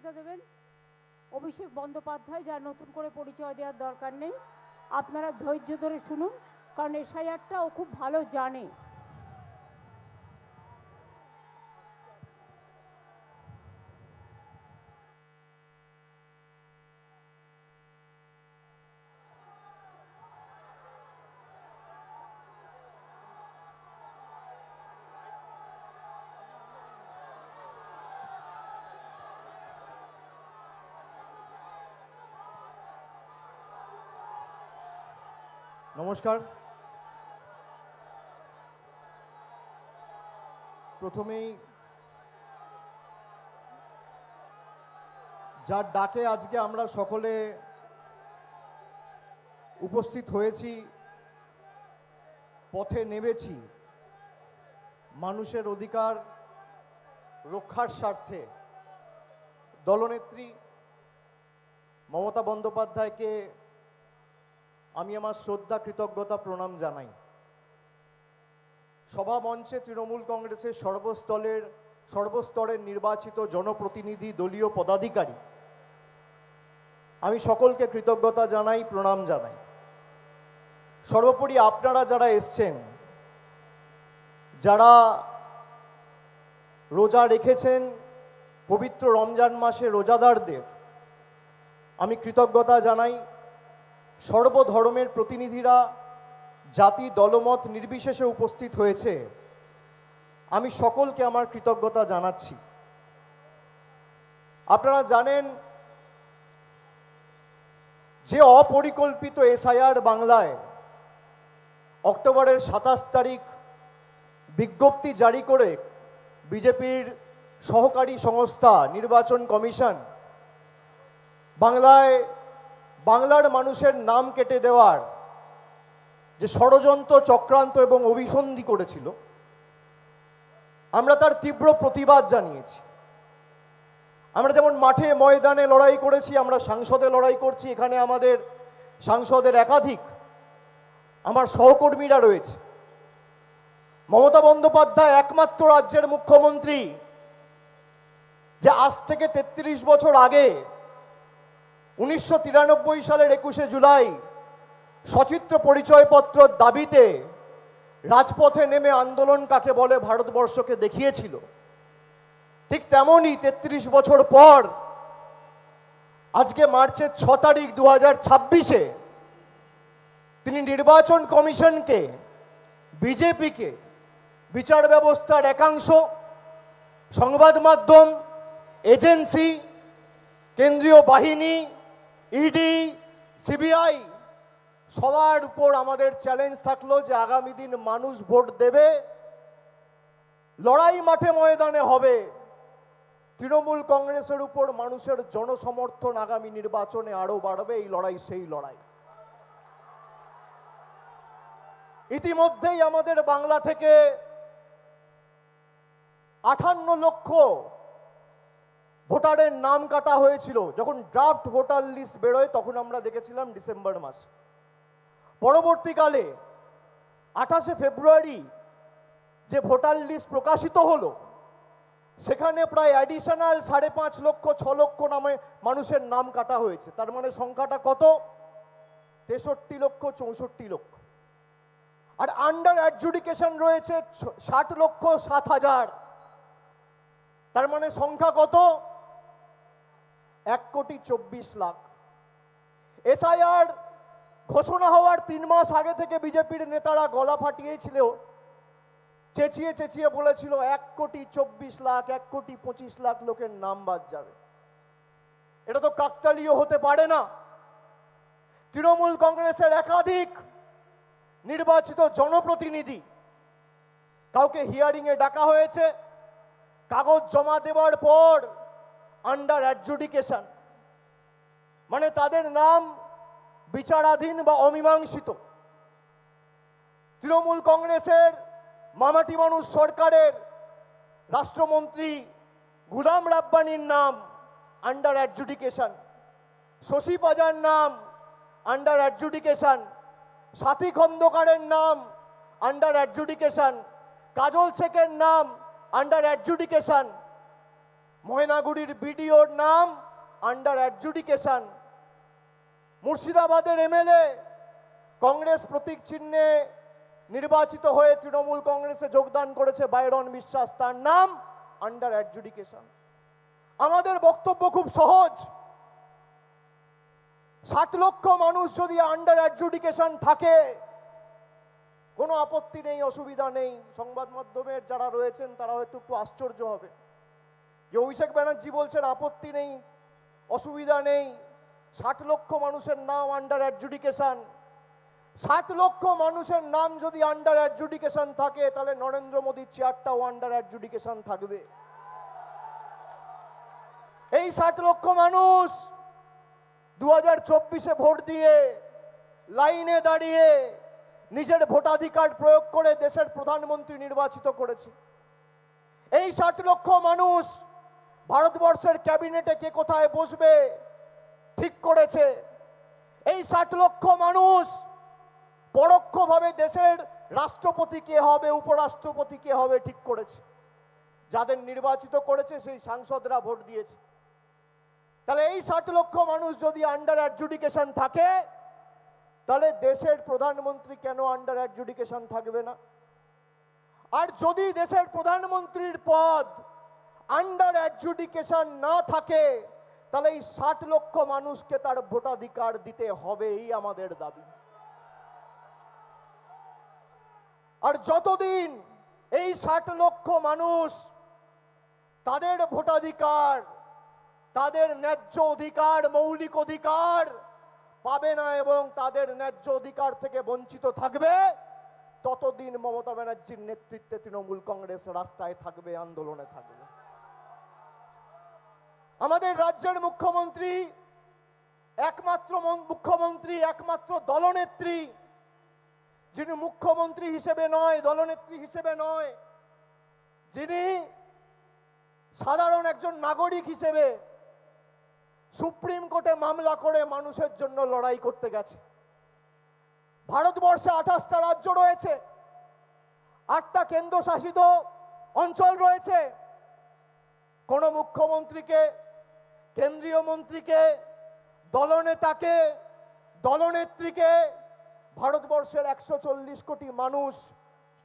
বক্তৃতা দেবেন অভিষেক বন্দ্যোপাধ্যায়, যার নতুন করে পরিচয় দেওয়ার দরকার নেই। আপনারা ধৈর্য ধরে শুনুন, কারণ এসআইআরটা ও খুব ভালো জানে। নমস্কার। প্রথমেই যার ডাকে আজকে আমরা সকলে উপস্থিত হয়েছি, পথে নেমেছি মানুষের অধিকার রক্ষার স্বার্থে, দলনেত্রী মমতা বন্দ্যোপাধ্যায়কে আমি আমার শ্রদ্ধা কৃতজ্ঞতা প্রণাম জানাই। সভা মঞ্চে তৃণমূল কংগ্রেসের সর্বস্তরের নির্বাচিত জনপ্রতিনিধি, দলীয় পদাধিকারী, আমি সকলকে কৃতজ্ঞতা জানাই, প্রণাম জানাই। সর্বোপরি আপনারা যারা এসছেন, যারা রোজা রেখেছেন, পবিত্র রমজান মাসে রোজাদারদের আমি কৃতজ্ঞতা জানাই। সর্বধর্মের প্রতিনিধিরা জাতি দলমত নির্বিশেষে উপস্থিত হয়েছে, আমি সকলকে আমার কৃতজ্ঞতা জানাচ্ছি। আপনারা জানেন যে অপরিকল্পিত এসআইআর বাংলায় অক্টোবরের 27 তারিখ বিজ্ঞপ্তি জারি করে বিজেপির সহকারী সংস্থা নির্বাচন কমিশন বাংলার মানুষের নাম কেটে দেওয়ার যে ষড়যন্ত্র, চক্রান্ত এবং অভিসন্ধি করেছিল, আমরা তার তীব্র প্রতিবাদ জানিয়েছি। আমরা যেমন মাঠে ময়দানে লড়াই করেছি, আমরা সংসদে লড়াই করছি। এখানে আমাদের সাংসদের একাধিক আমার সহকর্মীরা রয়েছে। মমতা বন্দ্যোপাধ্যায় একমাত্র রাজ্যের মুখ্যমন্ত্রী যে আজ থেকে 33 বছর আগে 1993 সালের 21শে জুলাই সচিত্র পরিচয়পত্র দাবিতে রাজপথে নেমে আন্দোলন কাকে বলে ভারতবর্ষকে দেখিয়েছিল। ঠিক তেমনই 33 বছর পর আজকে মার্চের 6 তারিখ 2026-এ তিনি নির্বাচন কমিশনকে, বিজেপিকে, বিচার ব্যবস্থার একাংশ, সংবাদ মাধ্যম, এজেন্সি, কেন্দ্রীয় বাহিনী, ইডি, সিবিআই সবার উপর আমাদের চ্যালেঞ্জ থাকলো যে আগামী দিন মানুষ ভোট দেবে, লড়াই মাঠে ময়দানে হবে। তৃণমূল কংগ্রেসের উপর মানুষের জনসমর্থন আগামী নির্বাচনে আরো বাড়বে। এই লড়াই সেই লড়াই। ইতিমধ্যেই আমাদের বাংলা থেকে 58 লক্ষ ভোটারের নাম কাটা হয়েছিল। যখন ড্রাফট ভোটার লিস্ট বেরোয় তখন আমরা দেখেছিলাম ডিসেম্বর মাস। পরবর্তীকালে 28শে ফেব্রুয়ারি যে ভোটার লিস্ট প্রকাশিত হলো, সেখানে প্রায় অ্যাডিশনাল 5.5 লক্ষ 6 লক্ষ নামে মানুষের নাম কাটা হয়েছে। তার মানে সংখ্যাটা কত? 63 লক্ষ 64 লক্ষ। আর আন্ডার অ্যাডজুডিকেশন রয়েছে 60 লক্ষ 7 হাজার। তার মানে সংখ্যা কত? 1,24,00,000। এসআইআর ঘোষণা হওয়ার 3 মাস আগে থেকে বিজেপির নেতারা গলা ফাটিয়েছিল, চেঁচিয়ে চেঁচিয়ে বলেছিল 1,24,00,000, 1,25,00,000 লোকের নাম বাদ যাবে। এটা তো কাকতালীয় হতে পারে না। তৃণমূল কংগ্রেসের একাধিক নির্বাচিত জনপ্রতিনিধি, কাউকে হিয়ারিংয়ে ডাকা হয়েছে, কাগজ জমা দেওয়ার পর আন্ডার অ্যাডজুডিকেশন, মানে তাদের নাম বিচারাধীন বা অমীমাংসিত। তৃণমূল কংগ্রেসের মামাটি মানুষ সরকারের রাষ্ট্রমন্ত্রী গুলাম রাব্বানির নাম আন্ডার অ্যাডজুডিকেশন, শশী পাজার নাম আন্ডার অ্যাডজুডিকেশন, সাথী খন্দকারের নাম আন্ডার অ্যাডজুডিকেশন, কাজল শেখের নাম আন্ডার অ্যাডজুডিকেশন। ময়নাগুড়ির বিডিওর নাম আন্ডার অ্যাডজুডিকেশন। মুর্শিদাবাদের এমএলএ কংগ্রেস প্রতীক চিহ্নে নির্বাচিত হয়ে তৃণমূল কংগ্রেসে যোগদান করেছে বাইরন বিশ্বাস, তার নাম আন্ডার অ্যাডজুডিকেশন। আমাদের বক্তব্য খুব সহজ, 60 লক্ষ মানুষ যদি আন্ডার অ্যাডজুডিকেশন থাকে, কোনো আপত্তি নেই, অসুবিধা নেই। সংবাদ মাধ্যমের যারা রয়েছেন তারা হয়তো একটু আশ্চর্য হবে যে অভিষেক ব্যানার্জি বলছেন আপত্তি নেই, অসুবিধা নেই, 60 লক্ষ মানুষের নাম আন্ডার অ্যাডজুডিকেশন। 60 লক্ষ মানুষের নাম যদি আন্ডার অ্যাডজুডিকেশন থাকে, তাহলে নরেন্দ্র মোদীর চেয়ারটাও আন্ডার অ্যাডজুডিকেশন থাকবে। এই 60 লক্ষ মানুষ 2024-এ ভোট দিয়ে লাইনে দাঁড়িয়ে নিজের ভোটাধিকার প্রয়োগ করে দেশের প্রধানমন্ত্রী নির্বাচিত করেছে। এই 60 লক্ষ মানুষ ভারতবর্ষের ক্যাবিনেটে কে কোথায় বসবে ঠিক করেছে। এই 60 লক্ষ মানুষ পরোক্ষভাবে দেশের রাষ্ট্রপতি কে হবে, উপরাষ্ট্রপতি কে হবে ঠিক করেছে। যাদের নির্বাচিত করেছে সেই সাংসদরা ভোট দিয়েছে। তাহলে এই 60 লক্ষ মানুষ যদি আন্ডার অ্যাডজুডিকেশন থাকে, তাহলে দেশের প্রধানমন্ত্রী কেন আন্ডার অ্যাডজুডিকেশন থাকবে না? আর যদি দেশের প্রধানমন্ত্রীর পদ আন্ডার অ্যাডজুডিকেশন না থাকে, তাহলে এই 60 লক্ষ মানুষকে তার ভোটাধিকার দিতে হবে, এই আমাদের দাবি। আর যতদিন এই 60 লক্ষ মানুষ তাদের ভোটাধিকার, তাদের ন্যায্য অধিকার, মৌলিক অধিকার পাবে না এবং তাদের ন্যায্য অধিকার থেকে বঞ্চিত থাকবে, ততদিন মমতা ব্যানার্জির নেতৃত্বে তৃণমূল কংগ্রেস রাস্তায় থাকবে, আন্দোলনে থাকবে। আমাদের রাজ্যের মুখ্যমন্ত্রী একমাত্র দলনেত্রী, যিনি মুখ্যমন্ত্রী হিসেবে নয়, দলনেত্রী হিসেবে নয়, যিনি সাধারণ একজন নাগরিক হিসেবে সুপ্রিম কোর্টে মামলা করে মানুষের জন্য লড়াই করতে গেছে। ভারতবর্ষে 28টা রাজ্য রয়েছে, 8টা কেন্দ্রশাসিত অঞ্চল রয়েছে। কোন মুখ্যমন্ত্রীকে, কেন্দ্রীয় মন্ত্রীকে, দলনেতাকে, দলনেত্রীকে ভারতবর্ষের 140 কোটি মানুষ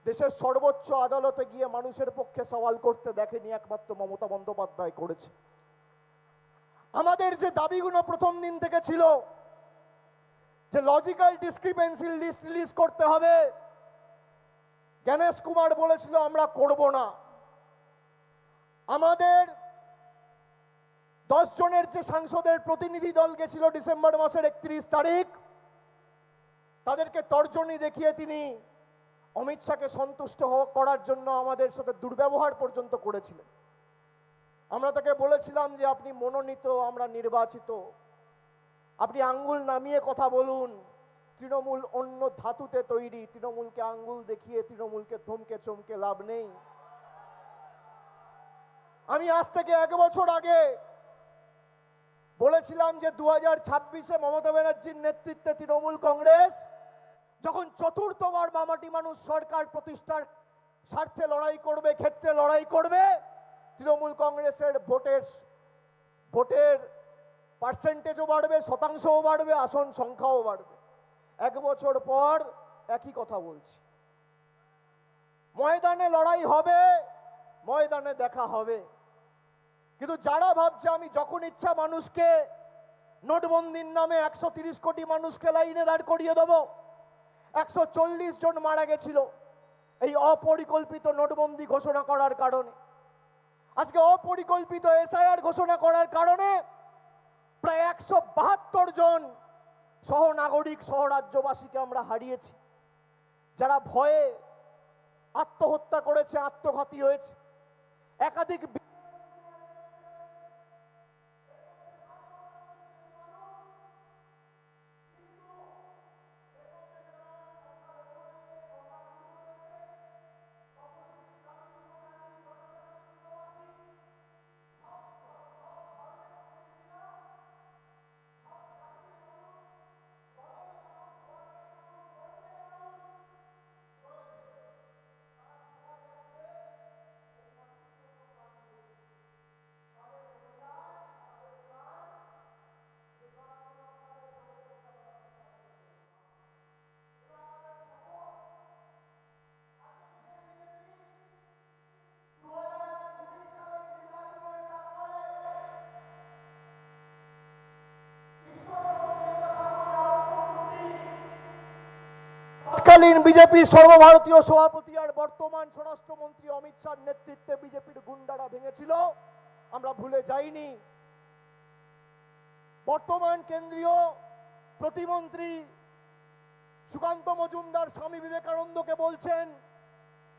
দেশের সর্বোচ্চ আদালতে গিয়ে মানুষের পক্ষে সওয়াল করতে দেখেনি, একমাত্র মমতা বন্দ্যোপাধ্যায় করেছে। আমাদের যে দাবিগুলো প্রথম দিন থেকে ছিল যে লজিক্যাল ডিসক্রিপেন্সি লিস্ট রিলিজ করতে হবে, জ্ঞানেশ কুমার বলেছিল আমরা করব না। আমাদের 10 জনের যে সাংসদের প্রতিনিধি দল গেছিল ডিসেম্বর মাসের 31 তারিখ, তাদেরকে তর্জনী দেখিয়ে তিনি অমিত শাহকে সন্তুষ্ট করার জন্য আমাদের সাথে দুর্ব্যবহার পর্যন্ত করেছিলেন। আমরা তাকে বলেছিলাম যে আপনি মনোনীত, আমরা নির্বাচিত, আপনি আঙ্গুল নামিয়ে কথা বলুন। তৃণমূল অন্য ধাতুতে তৈরি, তৃণমূলকে আঙ্গুল দেখিয়ে তৃণমূলকে ধমকে চমকে লাভ নেই। আমি আজ থেকে 1 বছর আগে বলেছিলাম যে 2026-এ মমতা ব্যানার্জির নেতৃত্বে তৃণমূল কংগ্রেস যখন চতুর্থবার মামাটি মানুষ সরকার প্রতিষ্ঠার স্বার্থে লড়াই করবে, ক্ষেত্রে লড়াই করবে, তৃণমূল কংগ্রেসের ভোটের পার্সেন্টেজও বাড়বে, শতাংশও বাড়বে, আসন সংখ্যাও বাড়বে। 1 বছর পর একই কথা বলছি। ময়দানে লড়াই হবে, ময়দানে দেখা হবে। কিন্তু যারা ভাবছে আমি যখন ইচ্ছা মানুষকে নোটবন্দির নামে 130 কোটি মানুষকে লাইনে দাঁড় করিয়ে দেবো, 140 জন মারা গেছিল এই অপরিকল্পিত নোটবন্দি ঘোষণা করার কারণে। আজকে অপরিকল্পিত এসআইআর ঘোষণা করার কারণে প্রায় 172 জন সহ নাগরিক, সহ রাজ্যবাসীকে আমরা হারিয়েছি, যারা ভয়ে আত্মহত্যা করেছে, আত্মঘাতী হয়েছে। একাধিক তৎকালীন বিজেপির সর্বভারতীয় সভাপতি আর বর্তমান স্বরাষ্ট্রমন্ত্রী অমিত শাহর নেতৃত্বে বিজেপির গুন্ডারা ভেঙেছিল, আমরা ভুলে যাইনি। বর্তমান কেন্দ্রীয় প্রতিমন্ত্রী সুকান্ত মজুমদার স্বামী বিবেকানন্দকে বলছেন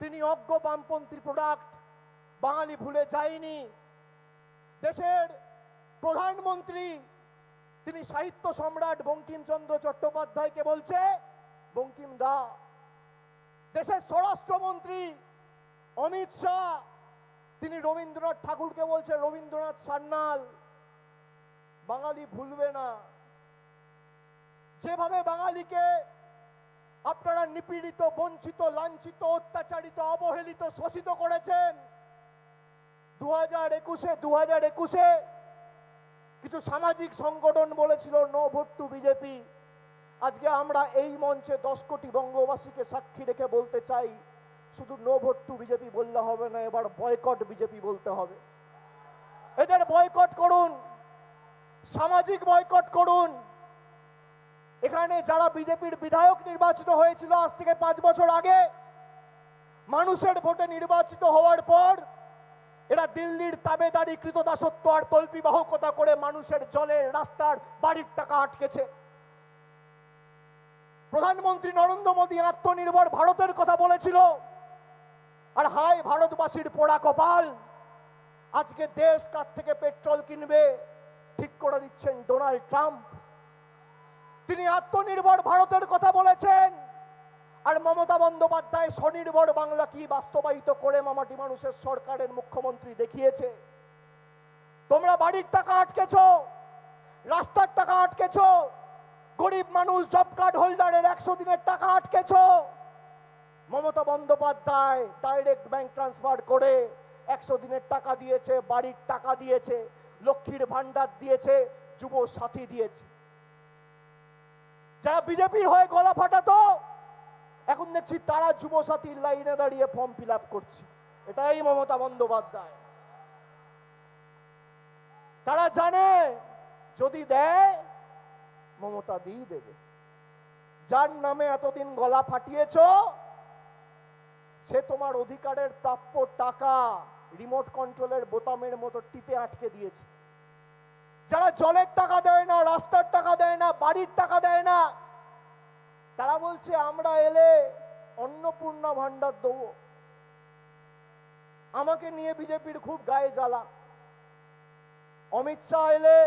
তিনি অজ্ঞ বামপন্থী প্রোডাক্ট, বাঙালি ভুলে যায়নি। দেশের প্রধানমন্ত্রী তিনি সাহিত্য সম্রাট বঙ্কিমচন্দ্র চট্টোপাধ্যায়কে বলছে বঙ্কিম দা। দেশের স্বরাষ্ট্রমন্ত্রী অমিত শাহ তিনি রবীন্দ্রনাথ ঠাকুরকে বলছে রবীন্দ্রনাথ সান্যাল। বাঙালি ভুলবে না। যেভাবে বাঙালিকে আপনারা নিপীড়িত, বঞ্চিত, লাঞ্ছিত, অত্যাচারিত, অবহেলিত, শোষিত করেছেন, 2021-এ কিছু সামাজিক সংগঠন বলেছিল নো ভোট টু বিজেপি। আজকে আমরা এই মঞ্চে 10 কোটি বঙ্গবাসীকে সাক্ষী রেখে বলতে চাই শুধু নো ভোট টু বিজেপি বললে হবে না, এবার বয়কট বিজেপি বলতে হবে। এদের বয়কট করুন, সামাজিক বয়কট করুন। এখানে যারা বিজেপির বিধায়ক নির্বাচিত হয়েছিল আজ থেকে 5 বছর আগে, মানুষের ভোটে নির্বাচিত হওয়ার পর এরা দিল্লির তাবেদারি, কৃতদাসত্ব আর তল্পিবাহকতা করে মানুষের জলের, রাস্তার, বাড়ির টাকা আটকেছে। প্রধানমন্ত্রী নরেন্দ্র মোদী আত্মনির্ভর ভারতের কথা বলেছিল, আর হায় ভারতবাসীর পোড়া কপাল, আজকে দেশ কার থেকে পেট্রোল কিনবে ঠিক করে দিচ্ছেন ডোনাল্ড ট্রাম্প। তিনি আত্মনির্ভর ভারতের কথা বলেছেন, আর মমতা বন্দ্যোপাধ্যায় স্বনির্ভর বাংলা কি বাস্তবায়িত করে মামাটি মানুষের সরকারের মুখ্যমন্ত্রী দেখিয়েছে। তোমরা বাড়ির টাকা আটকেছো, রাস্তার টাকা আটকেছো, গরিব মানুষ জব কার্ড হোল্ডারের 100 দিনের টাকা আটকেছো। Mamata Bandyopadhyay direct bank transfer করে 100 দিনের টাকা দিয়েছে, বাড়ির টাকা দিয়েছে, লক্ষ্মীর ভান্ডার দিয়েছে, যুব সাথী দিয়েছে। যারা বিজেপির হয়ে গলা ফাটাতো এখন দেখছি তারা যুব সাথীর লাইনে দাঁড়িয়ে ফর্ম ফিল আপ করছে। এটাই মমতা বন্দ্যোপাধ্যায়। তারা জানে যদি দেয় মমতা দিয়ে দেবে। যার নামে এতদিন গলা ফাটিয়েছো সে তোমার অধিকারের প্রাপ্য টাকা রিমোট কন্ট্রোলের বোতামের মতো টিপে আটকে দিয়েছে। যারা জলের টাকা দেয় না, রাস্তার টাকা দেয় না, বাড়ির টাকা দেয় না, তারা বলছে আমরা এলে অন্নপূর্ণা ভান্ডার দেবো। আমাকে নিয়ে বিজেপির খুব গায়ে জ্বালা। অমিত শাহ এলে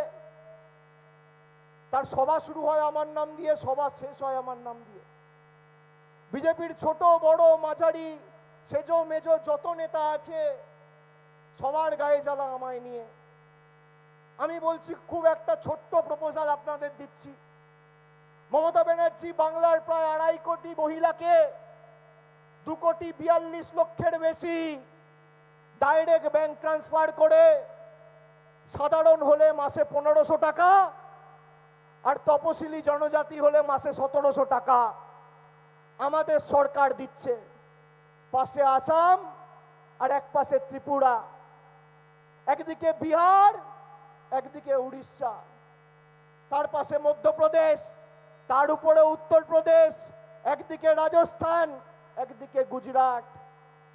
তার সভা শুরু হয় আমার নাম দিয়ে, সভা শেষ হয় আমার নাম দিয়ে। বিজেপির ছোট বড় মাঝারি সেজো মেজো যত নেতা আছে সবার গায়ে জ্বালা আমায় নিয়ে। আমি বলছি খুব একটা ছোট্ট প্রপোজাল আপনাদের দিচ্ছি। মমতা ব্যানার্জি বাংলার প্রায় 2.5 কোটি মহিলাকে 2,42,00,000 বেশি ডাইরেক্ট ব্যাংক ট্রান্সফার করে সাধারণ হলে মাসে 1500 টাকা আর তপশিলি জনজাতি হলে মাসে 1700 টাকা আমাদের সরকার দিচ্ছে। পাশে আসাম আর এক পাশে ত্রিপুরা, একদিকে বিহার একদিকে উড়িষ্যা, তার পাশে মধ্যপ্রদেশ, তার উপরে উত্তরপ্রদেশ, একদিকে রাজস্থান একদিকে গুজরাট।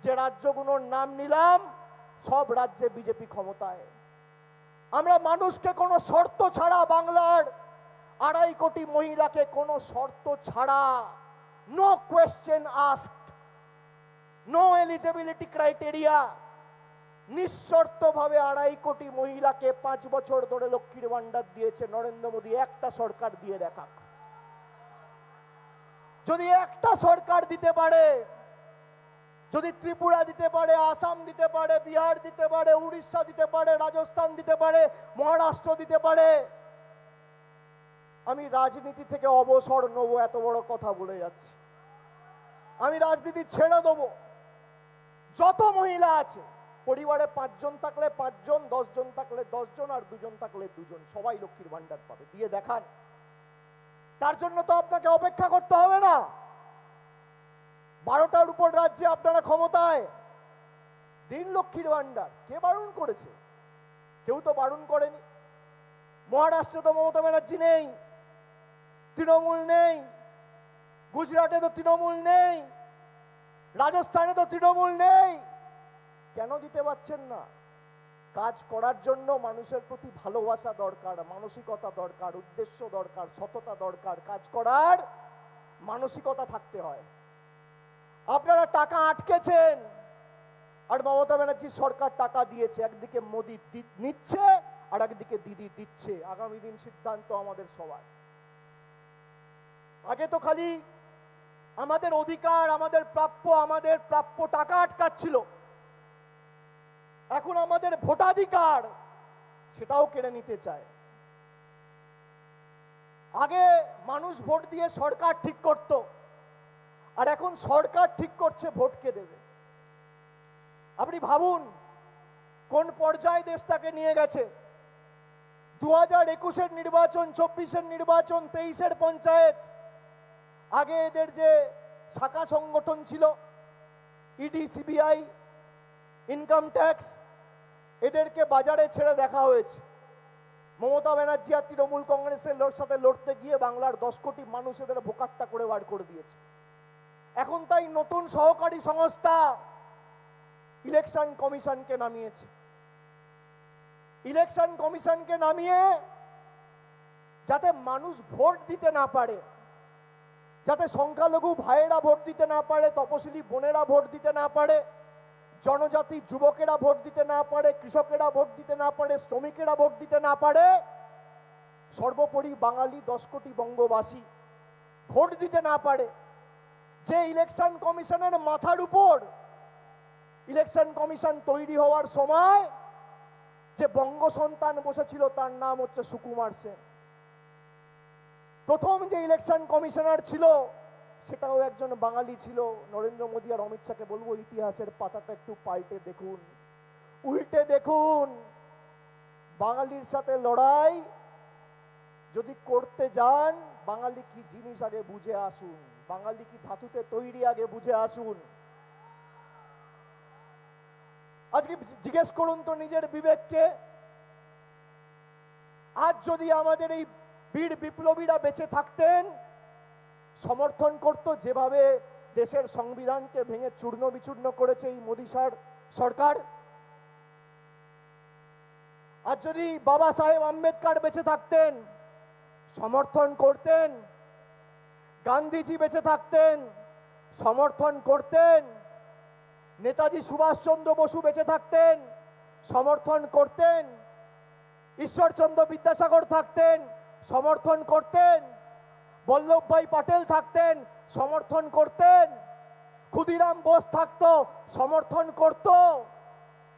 যে রাজ্যগুলোর নাম নিলাম সব রাজ্যে বিজেপি ক্ষমতায়। আমরা মানুষকে কোনো শর্ত ছাড়া, বাংলার 2.5 কোটি মহিলাকে কোনো শর্ত ছাড়া, no question asked, no eligibility criteria, নিঃশর্তভাবে 2.5 কোটি মহিলাকে 5 বছর ধরে লক্ষ্মীর ভান্ডার দিয়েছে নরেন্দ্র মোদী। একটা সরকার দিয়ে দেখাক। যদি একটা সরকার দিতে পারে, যদি ত্রিপুরা দিতে পারে, আসাম দিতে পারে, বিহার দিতে পারে, উড়িষ্যা দিতে পারে, রাজস্থান দিতে পারে, মহারাষ্ট্র দিতে পারে, আমি রাজনীতি থেকে অবসর নেব। এত বড় কথা বলে যাচ্ছি, আমি রাজনীতি ছেড়ে দেবো। যত মহিলা আছে পরিবারে 5 জন থাকলে 5 জন, 10 জন থাকলে 10 জন, আর 2 জন থাকলে 2 জন, সবাই লক্ষ্মীর ভান্ডার পাবে। দিয়ে দেখান। তার জন্য তো আপনাকে অপেক্ষা করতে হবে না। 12টার উপর রাজ্যে আপনারা ক্ষমতায়, দিন লক্ষ্মীর ভান্ডার। কে বারণ করেছে? কেউ তো বারণ করেনি। মহারাষ্ট্রে তো মমতা ব্যানার্জি নেই, তৃণমূল নেই, গুজরাটে তো তৃণমূল নেই, রাজস্থানে তো তৃণমূল নেই। কেন দিতে পারছেন না? কাজ করার জন্য মানুষের প্রতি ভালোবাসা দরকার, মানসিকতা দরকার, উদ্দেশ্য দরকার, সততা দরকার। কাজ করার মানসিকতা থাকতে হয়। আপনারা টাকা আটকেছেন, আর মমতা ব্যানার্জি সরকার টাকা দিয়েছে। একদিকে মোদি নিচ্ছে আর একদিকে দিদি দিচ্ছে। আগামী দিন সিদ্ধান্ত আমাদের সবার। আগে তো খালি আমাদের অধিকার, আমাদের প্রাপ্য টাকা আটকাচ্ছিল, এখন আমাদের ভোটাধিকার সেটাও কেড়ে নিতে চায়। আগে মানুষ ভোট দিয়ে সরকার ঠিক করত, আর এখন সরকার ঠিক করছে ভোটকে দেবে। আপনি ভাবুন কোন পর্যায়ে দেশটাকে নিয়ে গেছে। 2021-এর নির্বাচন, 24-এর নির্বাচন, 23-এর পঞ্চায়েত। আগে এদের যে শাখা সংগঠন ছিল, ইডি, সিবিআই, ইনকাম ট্যাক্স, এদেরকে বাজারে ছেড়ে দেখা হয়েছে। মমতা ব্যানার্জি আর তৃণমূল কংগ্রেসের সাথে লড়তে গিয়ে বাংলার 10 কোটি মানুষ এদের ভোকাট্টা করে বার করে দিয়েছে। এখন তাই নতুন সহকারী সংস্থা ইলেকশন কমিশনকে নামিয়েছে। ইলেকশন কমিশনকে নামিয়ে যাতে মানুষ ভোট দিতে না পারে, যাতে সংখ্যালঘু ভাইয়েরা ভোট দিতে না পারে, তপশিলি বোনেরা ভোট দিতে না পারে, জনজাতি যুবকেরা ভোট দিতে না পারে, কৃষকেরা ভোট দিতে না পারে, শ্রমিকেরা ভোট দিতে না পারে, সর্বোপরি বাঙালি 10 কোটি বঙ্গবাসী ভোট দিতে না পারে। যে ইলেকশন কমিশনের মাথার উপর ইলেকশন কমিশন তৈরি হওয়ার সময় যে বঙ্গ সন্তান বসেছিল তার নাম হচ্ছে সুকুমার সেন। প্রথম যে ইলেকশন কমিশনার ছিল সেটাও একজন বাঙালি ছিল। নরেন্দ্র মোদী আর অমিত শাহকে বলবো ইতিহাসের পাতাটা একটু পাল্টে দেখুন, উল্টে দেখুন। বাঙালির সাথে লড়াই যদি করতে যান, বাঙালি কি জিনিস আগে বুঝে আসুন, বাঙালি কি ধাতুতে তৈরি আগে বুঝে আসুন। আজকে জিজ্ঞেস করুন তো নিজের বিবেককে, আজ যদি আমাদের এই বীর বিপ্লবীরা বেঁচে থাকতেন, সমর্থন করত যেভাবে দেশের সংবিধানকে ভেঙে চূর্ণ বিচূর্ণ করেছে এই মোদী সরকার। আজ যদি বাবা সাহেব আম্বেদকর বেঁচে থাকতেন, সমর্থন করতেন। গান্ধীজি বেঁচে থাকতেন, সমর্থন করতেন। নেতাজি সুভাষচন্দ্র বসু বেঁচে থাকতেন, সমর্থন করতেন। ঈশ্বরচন্দ্র বিদ্যাসাগর থাকতেন, সমর্থন করতেন। বল্লভভাই পাটেল থাকতেন, সমর্থন করতেন। ক্ষুদিরাম বোস থাকতো, সমর্থন করত।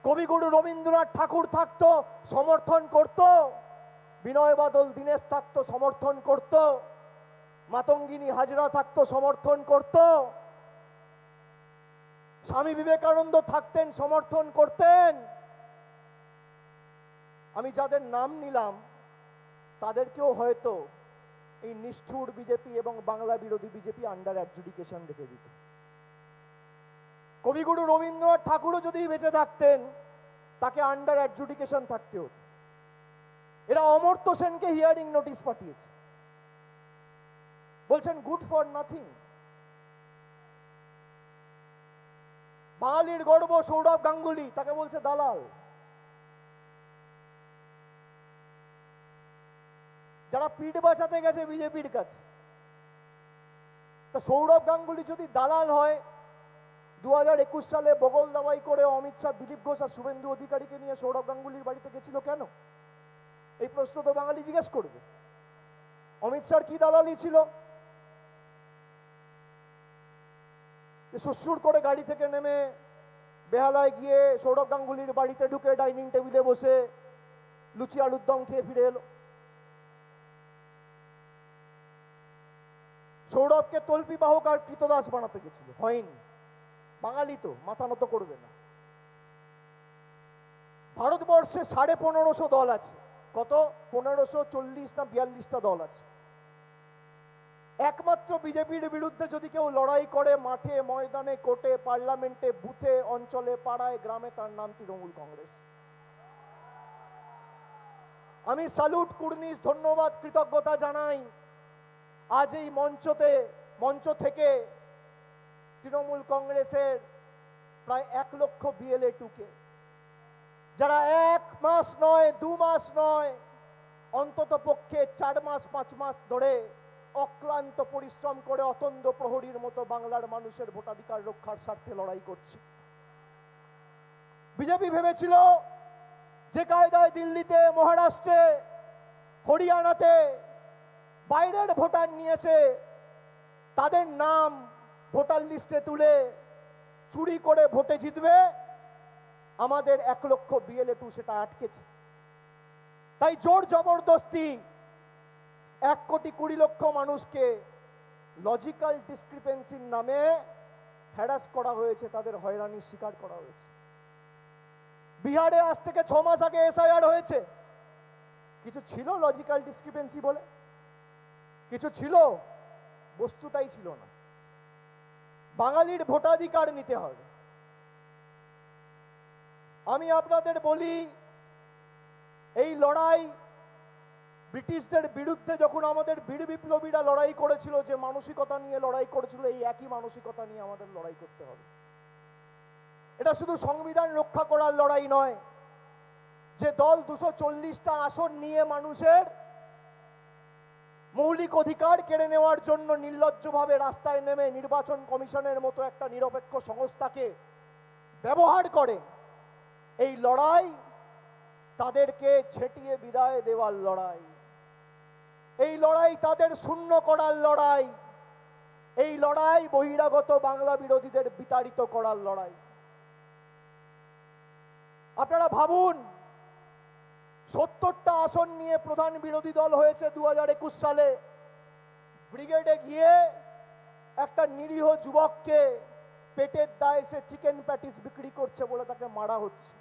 কবিগুরু রবীন্দ্রনাথ ঠাকুর থাকতো, সমর্থন করত। বিনয় বাদল দীনেশ থাকতো, সমর্থন করত। মাতঙ্গিনী হাজরা থাকতো, সমর্থন করত। স্বামী বিবেকানন্দ থাকতেন, সমর্থন করতেন। আমি যাদের নাম নিলাম তাদেরকেও হয়তো এই নিষ্ঠুর বিজেপি এবং বাংলা বিরোধী বিজেপি আন্ডার অ্যাডজুডিকেশন রেখে দিত। কবিগুরু রবীন্দ্রনাথ ঠাকুরও যদি বেঁচে থাকতেন, তাকে আন্ডার অ্যাডজুডিকেশন থাকতে হতো। এরা অমর্ত্য সেনকে হিয়ারিং নোটিশ পাঠিয়েছে, বলছেন গুড ফর নাথিং। বাঙালির গর্ব সৌরভ গাঙ্গুলি, তাকে বলছে দালাল। যারা পিঠ বাঁচাতে গেছে বিজেপির কাছে, তা সৌরভ গাঙ্গুলি যদি দালাল হয়, 2021 সালে বগল দাবাই করে অমিত শাহ, দিলীপ ঘোষ আর শুভেন্দু অধিকারীকে নিয়ে সৌরভ গাঙ্গুলির বাড়িতে গেছিল কেন? এই প্রশ্ন তো বাঙালি জিজ্ঞেস করবে। অমিত শাহর কি দালালি ছিল? সুসুর করে গাড়ি থেকে নেমে বেহালায় গিয়ে সৌরভ গাঙ্গুলির বাড়িতে ঢুকে ডাইনিং টেবিলে বসে লুচি আলুর দম খেয়ে ফিরে এলো। সৌরভকে তল্পি বাহক আর কৃতদাস বানাতে গেছিল, হয়নি। বাঙালি তো মাথা নত করবে না। ভারতবর্ষে 1550 দল আছে। কত? 1540 না 42টা দল আছে। একমাত্র বিজেপির বিরুদ্ধে যদি কেউ লড়াই করে মাঠে, ময়দানে, কোর্টে, পার্লামেন্টে, বুথে, অঞ্চলে, পাড়ায়, গ্রামে, তার নাম তৃণমূল কংগ্রেস। আমি স্যালুট, কুর্নিশ, ধন্যবাদ, কৃতজ্ঞতা জানাই আজ এই মঞ্চতে মঞ্চ থেকে তৃণমূল কংগ্রেসের প্রায় 1 লক্ষ বিএলএ টুকে, যারা 1 মাস নয় 2 মাস নয় অন্তত পক্ষে 4 মাস 5 মাস ধরে অক্লান্ত পরিশ্রম করে অতন্দ্র প্রহরীর মতো বাংলার মানুষের ভোটাধিকার রক্ষার স্বার্থে লড়াই করছে। বিজেপি ভেবেছিল যে কায়দায় দিল্লিতে, মহারাষ্ট্রে, হরিয়ানাতে বাইরের ভোটার নিয়ে এসে তাদের নাম ভোটার লিস্টে তুলে চুরি করে ভোটে জিতবে, আমাদের 1 লক্ষ বিএলএ টু সেটা আটকেছে। তাই জোর জবরদস্তি 1 কোটি 20 লক্ষ মানুষকে লজিক্যাল ডিসক্রিপেন্সির নামে হ্যারাস করা হয়েছে, তাদের হয়রানির শিকার করা হয়েছে। বিহারে আজ থেকে 6 মাস আগে এসআইআর হয়েছে, কিছু ছিল লজিক্যাল ডিসক্রিপেন্সি বলে? কিছু ছিল? বস্তুটাই ছিল না। বাঙালির ভোটাধিকার নিতে হবে। আমি আপনাদের বলি, এই লড়াই ব্রিটিশদের বিরুদ্ধে যখন আমাদের বীর বিপ্লবীরা লড়াই করেছিল, যে মানসিকতা নিয়ে লড়াই করেছিল, এই একই মানসিকতা নিয়ে আমাদের লড়াই করতে হবে। এটা শুধু সংবিধান রক্ষা করার লড়াই নয়, যে দল 240টা আসন নিয়ে মানুষের মৌলিক অধিকার কেড়ে নেওয়ার জন্য নির্লজ্জভাবে রাস্তায় নেমে নির্বাচন কমিশনের মতো একটা নিরপেক্ষ সংস্থাকে ব্যবহার করে, এই লড়াই তাদেরকে ছেটিয়ে বিদায় দেওয়ার লড়াই, এই লড়াই তাদের শূন্য করার লড়াই, এই লড়াই বহিরাগত বাংলা বিরোধীদের বিতাড়িত করার লড়াই। আপনারা ভাবুন, 70টা আসন নিয়ে প্রধান বিরোধী দল হয়েছে 2021 সালে। ব্রিগেডে গিয়ে একটা নিরীহ যুবককে পেটের দায়ে সে চিকেন প্যাটিস বিক্রি করছে বলে তাকে মারা হচ্ছে।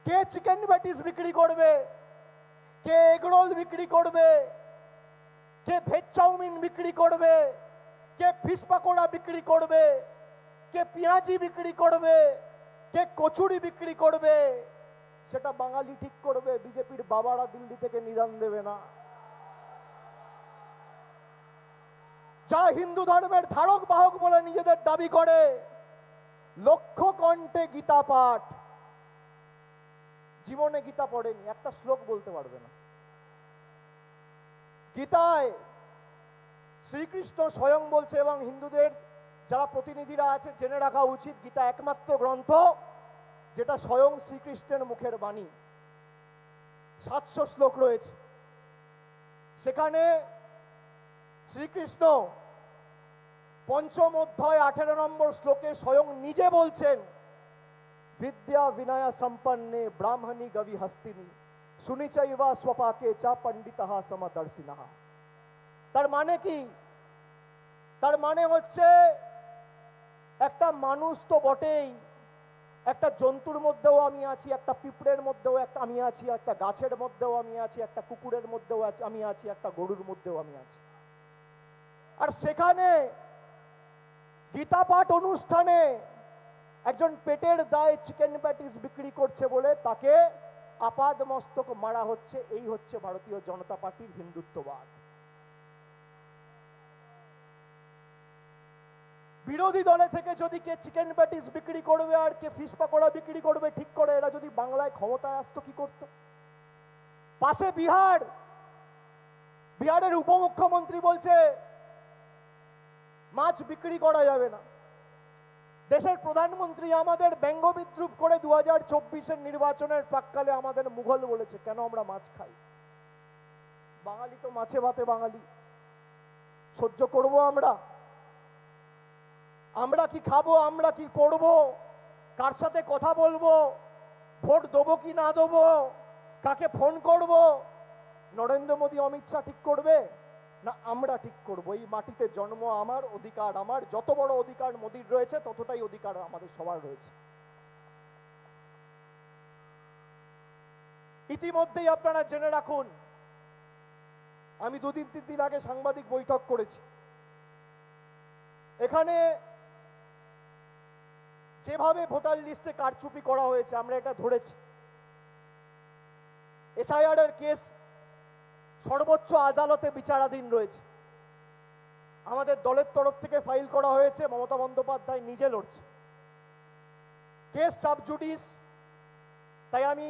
কে চিকেন প্যাটিস বিক্রি করবে? কে এগরোল বিক্রি করবে? কে ভেজ চাউমিন বিক্রি করবে? কে ফিশ পাকোড়া বিক্রি করবে? কে পেঁয়াজি বিক্রি করবে? কে কচুরি বিক্রি করবে? সেটা বাঙালি ঠিক করবে, বিজেপির বাবারা দিল্লি থেকে নিদান দেবে না। যা হিন্দু ধর্মের ধারক বাহক বলে নিজেদের দাবি করে, লক্ষ কণ্ঠে গীতা পাঠ, জীবনে গীতা পড়েনি, একটা শ্লোক বলতে পারবে না। গীতায় শ্রীকৃষ্ণ স্বয়ং বলছে, এবং হিন্দুদের যারা প্রতিনিধিরা আছে জেনে রাখা উচিত, গীতা একমাত্র গ্রন্থ যেটা স্বয়ং শ্রীকৃষ্ণের মুখের বাণী। 700 শ্লোক রয়েছে সেখানে। শ্রীকৃষ্ণ 5ম অধ্যায় 18 নম্বর শ্লোকে স্বয়ং নিজে বলছেন, বিদ্যা বিনয় সম্পন্নে ব্রাহ্মণী গবি হস্তিনী সুনিচৈবা স্বপাকে চা পণ্ডিতঃ সমদর্শিনঃ। তার মানে কি? তার মানে হচ্ছে, একটা মানুষ তো বটেই, একটা জন্তুর মধ্যেও আমি আছি, একটা পিঁপড়ের মধ্যেও আমি আছি, একটা গাছের মধ্যেও আমি আছি, একটা কুকুরের মধ্যেও আমি আছি, একটা গরুর মধ্যেও আমি আছি। আর সেখানে গীতা পাঠ অনুষ্ঠানে একজন পেটের দায়ে চিকেন প্যাটিস বিক্রি করছে বলে তাকে আপাদ মস্তক মারা হচ্ছে। এই হচ্ছে ভারতীয় জনতা পার্টির হিন্দুত্ববাদ। বিরোধী দলে থেকে যদি কে চিকেন প্যাটিস বিক্রি করবে আর কে ফিশ পাকোড়া বিক্রি করবে ঠিক করে, এরা যদি বাংলায় ক্ষমতায় আসতো কি করতো? পাশে বিহার, বিহারের উপমুখ্যমন্ত্রী বলছে মাছ বিক্রি করা যাবে না। দেশের প্রধানমন্ত্রী আমাদের ব্যঙ্গ বিদ্রুপ করে 2024-এর নির্বাচনের প্রাক্কালে আমাদের মুঘল বলেছে, কেন আমরা মাছ খাই? বাঙালি তো মাছে ভাতে বাঙালি, সহ্য করব আমরা? আমরা কি খাবো? আমরা কি পড়বো? কার সাথে কথা বলবো? ভোট দেবো কি না দেবো? কাকে ফোন করব? নরেন্দ্র মোদী, অমিত শাহ ঠিক করবে না আমরা ঠিক করব? এই মাটিতে জন্ম আমার, অধিকার আমার। যত বড় অধিকার মোদীর রয়েছে ততটাই অধিকার আমাদের সবার রয়েছে। ইতিমধ্যেই আপনারা জেনে রাখুন, আমি 2-3 দিন আগে সাংবাদিক বৈঠক করেছি। এখানে যেভাবে ভোটার লিস্টে কারচুপি করা হয়েছে আমরা এটা ধরেছি। এসআইআর এর কেস সর্বোচ্চ আদালতে বিচারাধীন রয়েছে। আমাদের দলের তরফ থেকে ফাইল করা হয়েছে, মমতা বন্দ্যোপাধ্যায় নিজে লড়ছে, কেস সাবজুডিস। তাই আমি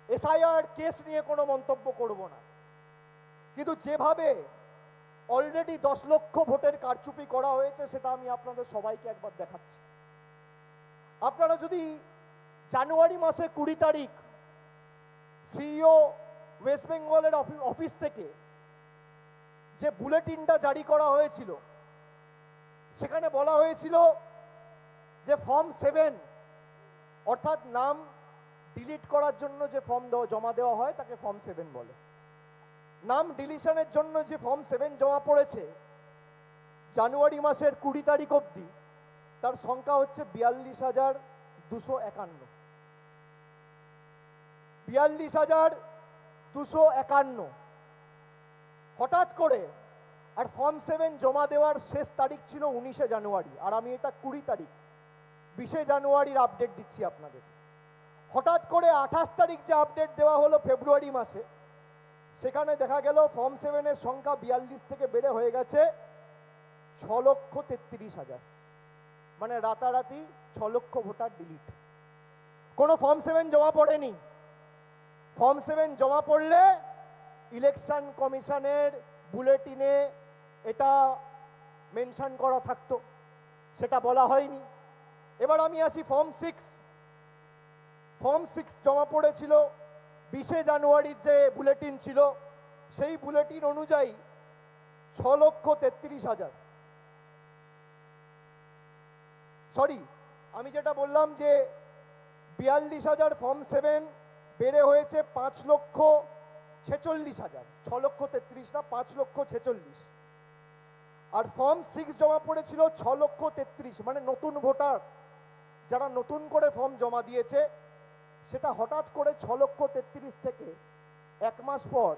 এসআইআর কেস নিয়ে কোনো মন্তব্য করব না, কিন্তু যেভাবে অলরেডি 10 লক্ষ ভোটের কারচুপি করা হয়েছে সেটা আমি আপনাদের সবাইকে একবার দেখাচ্ছি। আপনারা যদি জানুয়ারি মাসে 20 তারিখ সিইও ওয়েস্ট বেঙ্গলের অফিস থেকে যে বুলেটিনটা জারি করা হয়েছিল, সেখানে বলা হয়েছিল যে ফর্ম 7 অর্থাৎ নাম ডিলিট করার জন্য যে ফর্ম জমা দেওয়া হয় তাকে ফর্ম 7 বলে। নাম ডিলিশনের জন্য যে ফর্ম 7 জমা পড়েছে জানুয়ারি মাসের 20 তারিখ অবধি, তার সংখ্যা হচ্ছে 42,251। 42,251 হঠাৎ করে। আর ফর্ম 7 জমা দেওয়ার শেষ তারিখ ছিল 19শে জানুয়ারি, আর আমি এটা 20 তারিখ 20শে জানুয়ারির আপডেট দিচ্ছি আপনাদের। হঠাৎ করে 28 তারিখ যে আপডেট দেওয়া হলো ফেব্রুয়ারি মাসে, সেখানে দেখা গেল ফর্ম 7 এর সংখ্যা 42 থেকে বেড়ে হয়ে গেছে 6,33,000। মানে রাতারাতি 6 লক্ষ ভোটার ডিলিট। কোনো ফর্ম 7 জমা পড়েনি। ফর্ম 7 জমা পড়লে ইলেকশন কমিশনের বুলেটিনে এটা মেনশন করা থাকতো, সেটা বলা হয়নি। এবার আমি আসি ফর্ম 6। ফর্ম 6 জমা পড়েছিল 20শে জানুয়ারির যে বুলেটিন ছিল, সেই বুলেটিন অনুযায়ী 6,33,000। সরি, আমি যেটা বললাম যে 42,000 ফর্ম 7 বেড়ে হয়েছে 5,46,000। 6,33,000 না, 5,46,000। আর ফর্ম 6 জমা পড়েছিল 6,33,000। মানে নতুন ভোটার যারা নতুন করে ফর্ম জমা দিয়েছে, সেটা হঠাৎ করে 6,33,000 থেকে 1 মাস পর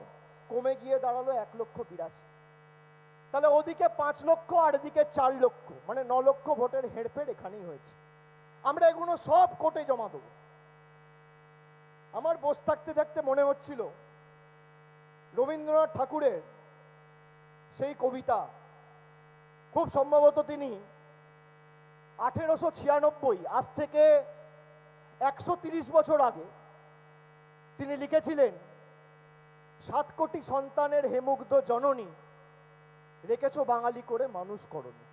কমে গিয়ে দাঁড়ালো 1,82,000। তাহলে ওদিকে 5 লক্ষ আর এদিকে 4 লক্ষ, মানে 9 লক্ষ ভোটের হেরফের এখানেই হয়েছে। আমরা এগুলো সব কোর্টে জমা দেবো। আমার বসে থাকতে থাকতে মনে হচ্ছিল রবীন্দ্রনাথ ঠাকুরের সেই কবিতা, খুব সম্ভবত তিনি 1896, আজ থেকে 130 বছর আগে তিনি লিখেছিলেন, 7 কোটি সন্তানের হেমুগ্ধ জননী, রেখেছো বাঙালি করে মানুষ করনি।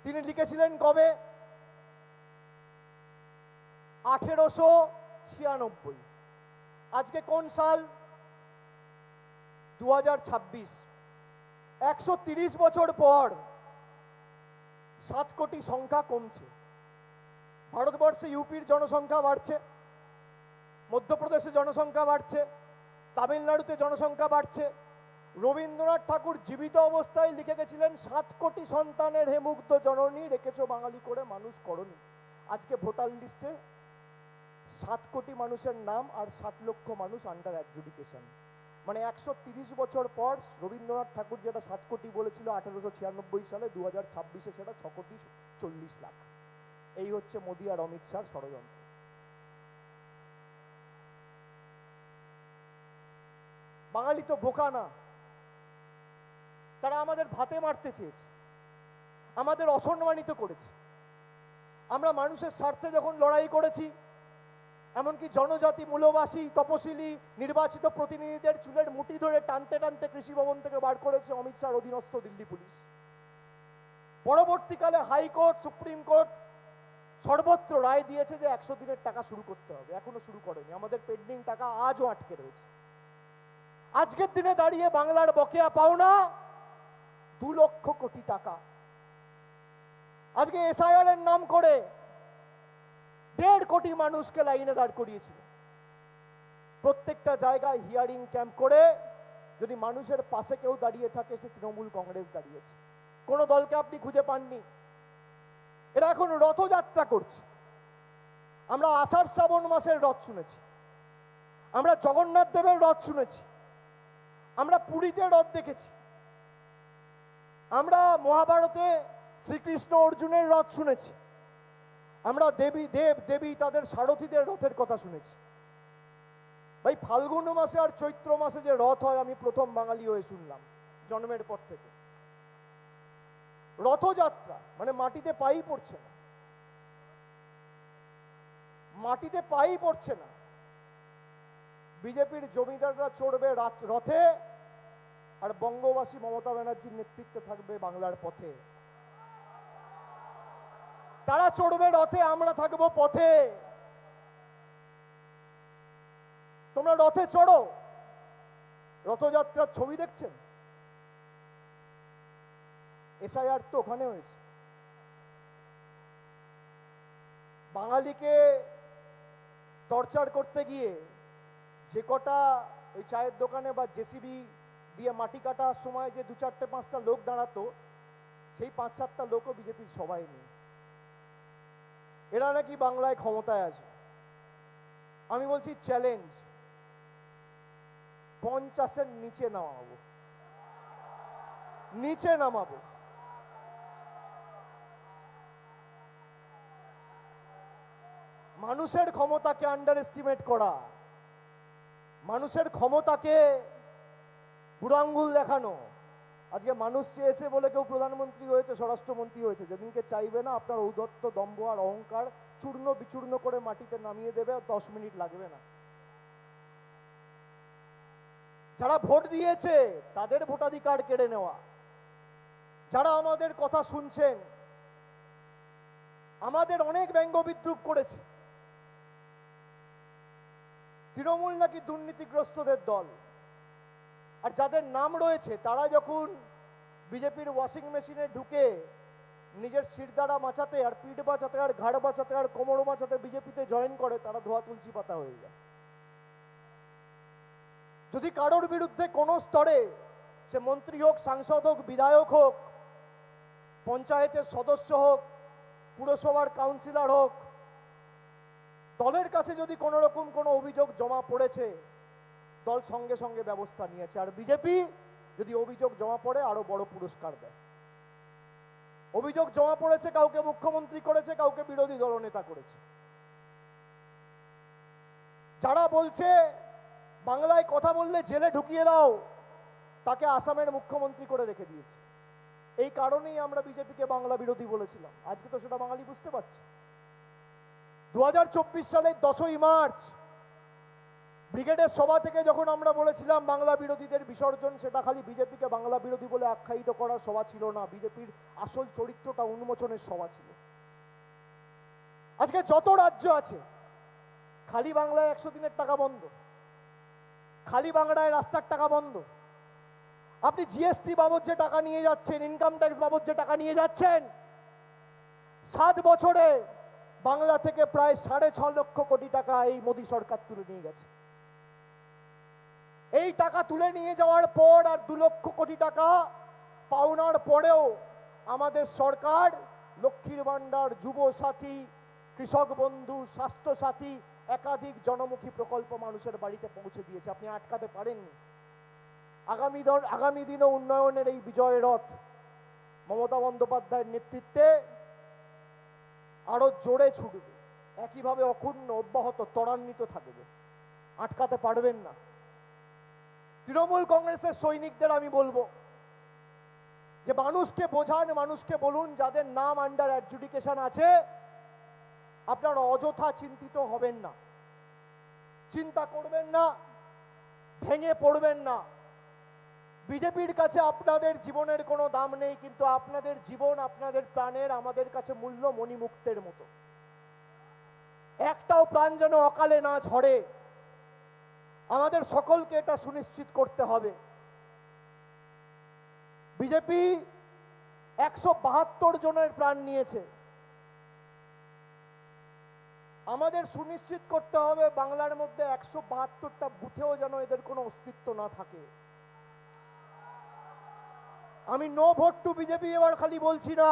তিনি লিখেছিলেন কবে? 1896। আজকে কোন সাল? 2026। 130 বছর পর 7 কোটি সংখ্যা কমছে। ভারতবর্ষে ইউপির জনসংখ্যা বাড়ছে, মধ্যপ্রদেশে জনসংখ্যা বাড়ছে, তামিলনাড়ুতে জনসংখ্যা বাড়ছে। রবীন্দ্রনাথ ঠাকুর জীবিত অবস্থায় লিখে গেছিলেন, 7 কোটি সন্তানের হেমুগ্ধ জননী, রেখেছো বাঙালি করে মানুষ করনি। আজকে ভোটার লিস্টে 7 কোটি মানুষের নাম আর 60 লক্ষ মানুষ আন্ডার অ্যাডজুডিকেশন। মানে 130 বছর পর রবীন্দ্রনাথ ঠাকুর যেটা 7 কোটি বলেছিল 1896 সালে, 2026-এ সেটা 6,40,00,000। এই হচ্ছে মোদি আর অমিত শাহর ষড়যন্ত্র। বাঙালি তো বোকা না, তারা আমাদের ভাতে মারতে চেয়েছে, আমাদের অসম্মানিত করেছে। আমরা মানুষের স্বার্থে যখন লড়াই করেছি, এমনকি জনজাতি, মূলবাসী, তপশিলি নির্বাচিত প্রতিনিধিদের চুলের মুঠি ধরে টানতে টানতে কৃষি ভবন থেকে বার করেছে অমিত শাহর অধীনস্থ দিল্লি পুলিশ। পরবর্তীকালে হাইকোর্ট, সুপ্রিম কোর্ট সর্বত্র রায় দিয়েছে যে 100 দিনের টাকা শুরু করতে হবে, এখনো শুরু করেনি। আমাদের পেন্ডিং টাকা আজও আটকে রয়েছে। আজকের দিনে দাঁড়িয়ে বাংলার বকেয়া পাওনা 2 লক্ষ কোটি টাকা। আজকে এসআইআর এর নাম করে 1.5 কোটি মানুষকে লাইনে দাঁড় করিয়েছিল। প্রত্যেকটা জায়গায় হিয়ারিং ক্যাম্প করে যদি মানুষের পাশে কেউ দাঁড়িয়ে থাকে, সে তৃণমূল কংগ্রেস দাঁড়িয়েছে। কোন দলকে আপনি খুঁজে পাননি। এরা এখন রথযাত্রা করছে। আমরা আষাঢ় শ্রাবণ মাসের রথ শুনেছি, আমরা জগন্নাথ দেবের রথ শুনেছি, আমরা পুরীতে রথ দেখেছি, আমরা মহাভারতে শ্রীকৃষ্ণ অর্জুনের রথ শুনেছি, আমরা দেবী তাদের সারথীদের রথের কথা শুনেছি। ভাই, ফাল্গুন মাসে আর চৈত্র মাসে যে রথ হয়, আমি প্রথম বাঙালি হয়ে শুনলাম জন্মের পর থেকে। রথযাত্রা মানে মাটিতে পাই পড়ছে না, মাটিতে পাই পড়ছে না। বিজেপির জমিদাররা চড়বে রথে, আর বঙ্গবাসী মমতা ব্যানার্জির নেতৃত্বে থাকবে বাংলার পথে। তারা চড়বে রথে, আমরা থাকবো পথে। তোমরা রথে চড়ো, রথযাত্রার ছবি দেখছেন? এসআইআর তো ওখানে হয়েছে। বাঙালিকে টর্চার করতে গিয়ে যে কটা ওই চায়ের দোকানে বা জেসিবি দিয়ে মাটি কাটার সময় যে 2-4-5টা লোক দাঁড়াতো, সেই 5-7টা লোকও বিজেপির সবাই নেই। এরা নাকি বাংলায় ক্ষমতায় আছে। আমি বলছি চ্যালেঞ্জ, 50-এর নিচে নামাবো, নিচে নামাবো। মানুষের ক্ষমতাকে আন্ডার এস্টিমেট করা, মানুষের ক্ষমতাকে বুড়ো আঙ্গুল দেখানো। আজকে মানুষ চেয়েছে বলে কেউ প্রধানমন্ত্রী হয়েছে, স্বরাষ্ট্রমন্ত্রী হয়েছে। যেদিনকে চাইবে না, আপনার ঔদ্ধত্য, দম্ভ আর অহংকার চূর্ণ বিচূর্ণ করে মাটিতে নামিয়ে দেবে, 10 মিনিট লাগবে না। যারা ভোট দিয়েছে তাদের ভোটাধিকার কেড়ে নেওয়া, যারা আমাদের কথা শুনছেন, আমাদের অনেক ব্যঙ্গ বিদ্রুপ করেছে। তৃণমূল নাকি দুর্নীতিগ্রস্তদের দল, আর যাদের নাম রয়েছে তারা যখন বিজেপির ওয়াশিং মেশিনে ঢুকে নিজের শিরদাঁড়া বাঁচাতে আর পিঠ বাঁচাতে আর ঘাড় বাঁচাতে আর কোমর বাঁচাতে বিজেপিতে জয়েন করে, তারা ধোয়া তুলসী পাতা হয়ে যায়। যদি কারোর বিরুদ্ধে কোনো স্তরে, সে মন্ত্রী হোক, সাংসদ হোক, বিধায়ক হোক, পঞ্চায়েতের সদস্য হোক, পুরসভার কাউন্সিলর হোক, দলের কাছে যদি কোনো রকম কোনো অভিযোগ জমা পড়েছে, দল সঙ্গে সঙ্গে ব্যবস্থা নিয়েছে। আর বিজেপি যদি অভিযোগ জমা পড়ে আরো বড় পুরস্কার দেয়। অভিযোগ জমা পড়েছে, কাউকে মুখ্যমন্ত্রী করেছে, কাউকে বিরোধী দলনেতা করেছে। যারা বলছে বাংলায় কথা বললে জেলে ঢুকিয়ে দাও, তাকে আসামের মুখ্যমন্ত্রী করে রেখে দিয়েছে। এই কারণেই আমরা বিজেপিকে বাংলা বিরোধী বলেছিলাম। আজকে তো সেটা বাঙালি বুঝতে পারছে। 2024 সালের 10ই মার্চ ব্রিগেডের সভা থেকে যখন আমরা বলেছিলাম বাংলা বিরোধীদের বিসর্জন, সেটা খালি বিজেপিকে বাংলা বিরোধী বলে আখ্যায়িত করার সভা ছিল না, বিজেপির আসল চরিত্রটা উন্মোচনের সভা ছিল। আজকে যত রাজ্য আছে, খালি বাংলায় 100 দিনের টাকা বন্ধ, খালি বাংলায় রাস্তার টাকা বন্ধ। আপনি জিএসটি বাবদ যে টাকা নিয়ে যাচ্ছেন, ইনকাম ট্যাক্স বাবদ যে টাকা নিয়ে যাচ্ছেন, 7 বছরে বাংলা থেকে প্রায় 6.5 লক্ষ কোটি টাকা এই মোদী সরকার তুলে নিয়ে গেছে। এই টাকা তুলে নিয়ে যাওয়ার পর আর 2 লক্ষ কোটি টাকা পাওনার পরেও আমাদের সরকার লক্ষ্মীর ভান্ডার, যুব সাথী, কৃষক বন্ধু, স্বাস্থ্য সাথী, একাধিক জনমুখী প্রকল্প মানুষের বাড়িতে পৌঁছে দিয়েছে। আপনি আটকাতে পারেননি। আগামী দিনে উন্নয়নের এই বিজয় রথ মমতা বন্দ্যোপাধ্যায়ের নেতৃত্বে আরো জোরে ছুটবে, একইভাবে অক্ষুণ্ণ, অব্যাহত, ত্বরান্বিত থাকবে। আটকাতে পারবেন না। তৃণমূল কংগ্রেসের সৈনিকদের আমি বলবো যে মানুষকে বোঝান, মানুষকে বলুন যাদের নাম আন্ডার অ্যাডজুডিকেশন আছে, আপনারা অযথা চিন্তিত হবেন না, চিন্তা করবেন না, ভেঙে পড়বেন না। বিজেপির কাছে আপনাদের জীবনের কোনো দাম নেই, কিন্তু আপনাদের জীবন, আপনাদের প্রাণের আমাদের কাছে মূল্য মণিমুক্তের মতো। একটাও প্রাণ যেন অকালে না ঝরে, আমাদের সকলকে এটা সুনিশ্চিত করতে হবে। বিজেপি 172 জনের প্রাণ নিয়েছে। আমাদের সুনিশ্চিত করতে হবে বাংলার মধ্যে 172টা বুথেও যেন এদের কোনো অস্তিত্ব না থাকে। আমি নো ভোট টু বিজেপি এবার খালি বলছি না,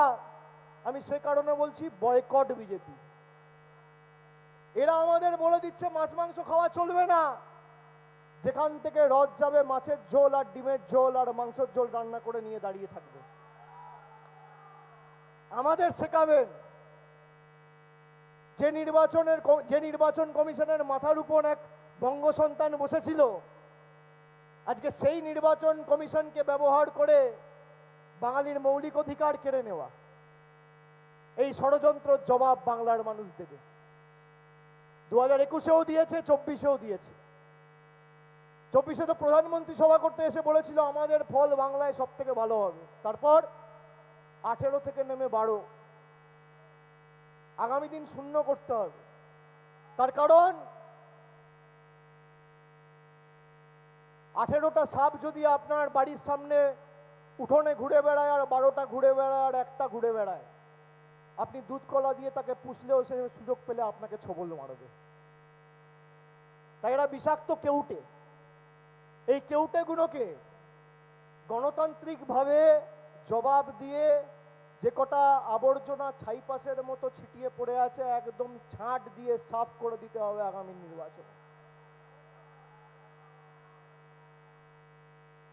আমি সে কারণে বলছি বয়কট বিজেপি। এরা আমাদের বলে দিচ্ছে মাছ মাংস খাওয়া চলবে না, যেখান থেকে রথ যাবে মাছের ঝোল আর ডিমের ঝোল আর মাংসের ঝোল রান্না করে নিয়ে দাঁড়িয়ে থাকবে। আমাদের শেখাবেন যে নির্বাচন কমিশনের মাথার উপর এক বঙ্গ সন্তান বসেছিল, আজকে সেই নির্বাচন কমিশনকে ব্যবহার করে বাঙালির মৌলিক অধিকার কেড়ে নেওয়া, এই ষড়যন্ত্রের জবাব বাংলার মানুষ দেবে। 2021-এও দিয়েছে, 24-এও দিয়েছে। 24-এ তো প্রধানমন্ত্রী সভা করতে এসে বলেছিল আমাদের ফল বাংলায় সব থেকে ভালো হবে। তারপর 18 থেকে নেমে 12, আগামী দিন শূন্য করতে হবে। তার কারণ 18টা সাপ যদি আপনার বাড়ির সামনে উঠোনে ঘুরে বেড়ায় আর 12টা ঘুরে বেড়ায় আর একটা ঘুরে বেড়ায়, আপনি দুধ কলা দিয়ে তাকে পুষলেও সে সুযোগ পেলে আপনাকে ছোবল মারবে। তাই এরা বিষাক্ত কেউটে। এই কেউটেগুলোকে গণতান্ত্রিকভাবে জবাব দিয়ে যে কটা আবর্জনা ছাইপাসের মতো ছিটিয়ে পড়ে আছে একদম ছাঁট দিয়ে সাফ করে দিতে হবে আগামী নির্বাচনে।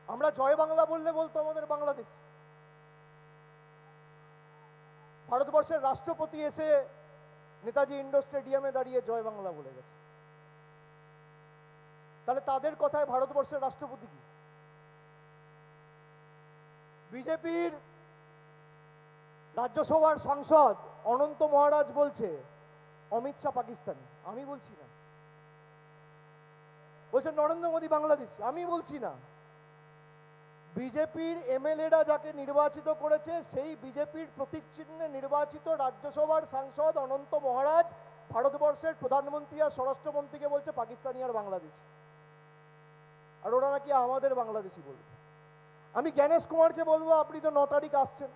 আমরা জয় বাংলা বললে বলতো আমাদের বাংলাদেশ। ভারতবর্ষের রাষ্ট্রপতি এসে নেতাজি ইন্ডোর স্টেডিয়ামে দাঁড়িয়ে জয় বাংলা বলে গেছে। তাহলে তাদের কথায় ভারতবর্ষের রাষ্ট্রপতি কি? বিজেপির রাজ্যসভার সাংসদ অনন্ত মহারাজ বলছে অমিত শাহ পাকিস্তানি, আমি বলছি না। বলছে নরেন্দ্র মোদী বাংলাদেশি, আমি বলছি না। বিজেপির এমএলএরা যাকে নির্বাচিত করেছে সেই বিজেপির প্রতীক চিহ্নে নির্বাচিত রাজ্যসভার সাংসদ অনন্ত মহারাজ ভারতবর্ষের প্রধানমন্ত্রী আর স্বরাষ্ট্রমন্ত্রীকে বলছে পাকিস্তানি আর বাংলাদেশি, আর ওরা নাকি আমাদের বাংলাদেশি বলবে। আমি জ্ঞানেশ কুমারকে বলবো আপনি তো 9 তারিখ আসছেন,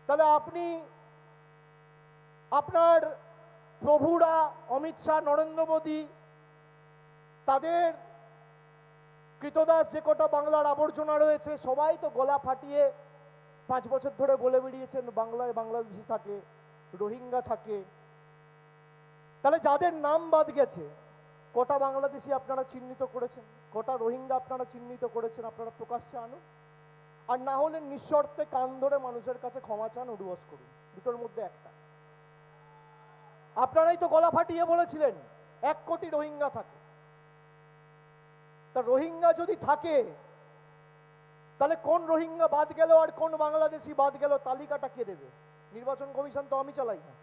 তাহলে আপনি আপনার প্রভুরা অমিত শাহ নরেন্দ্র মোদী তাদের কৃতদাস যে কটা বাংলার আবর্জনা রয়েছে সবাই তো গলা ফাটিয়ে 5 বছর ধরে বলে বেরিয়েছেন বাংলায় বাংলাদেশি থাকে, রোহিঙ্গা থাকে। তাহলে যাদের নাম বাদ গেছে কটা বাংলাদেশি আপনারা চিহ্নিত করেছেন, কটা রোহিঙ্গা আপনারা চিহ্নিত করেছেন, আপনারা প্রকাশ্যে আনুন। আর না হলে নিঃশর্তে কান ধরে মানুষের কাছে ক্ষমা চান, উদ্বাস করুন, দুটোর মধ্যে একটা। আপনারাই তো গলা ফাটিয়ে বলেছিলেন 1 কোটি রোহিঙ্গা থাকে। তা রোহিঙ্গা যদি থাকে তাহলে কোন রোহিঙ্গা বাদ গেল আর কোন বাংলাদেশি বাদ গেল তালিকাটা কে দেবে? নির্বাচন কমিশন তো আমি চালাই না।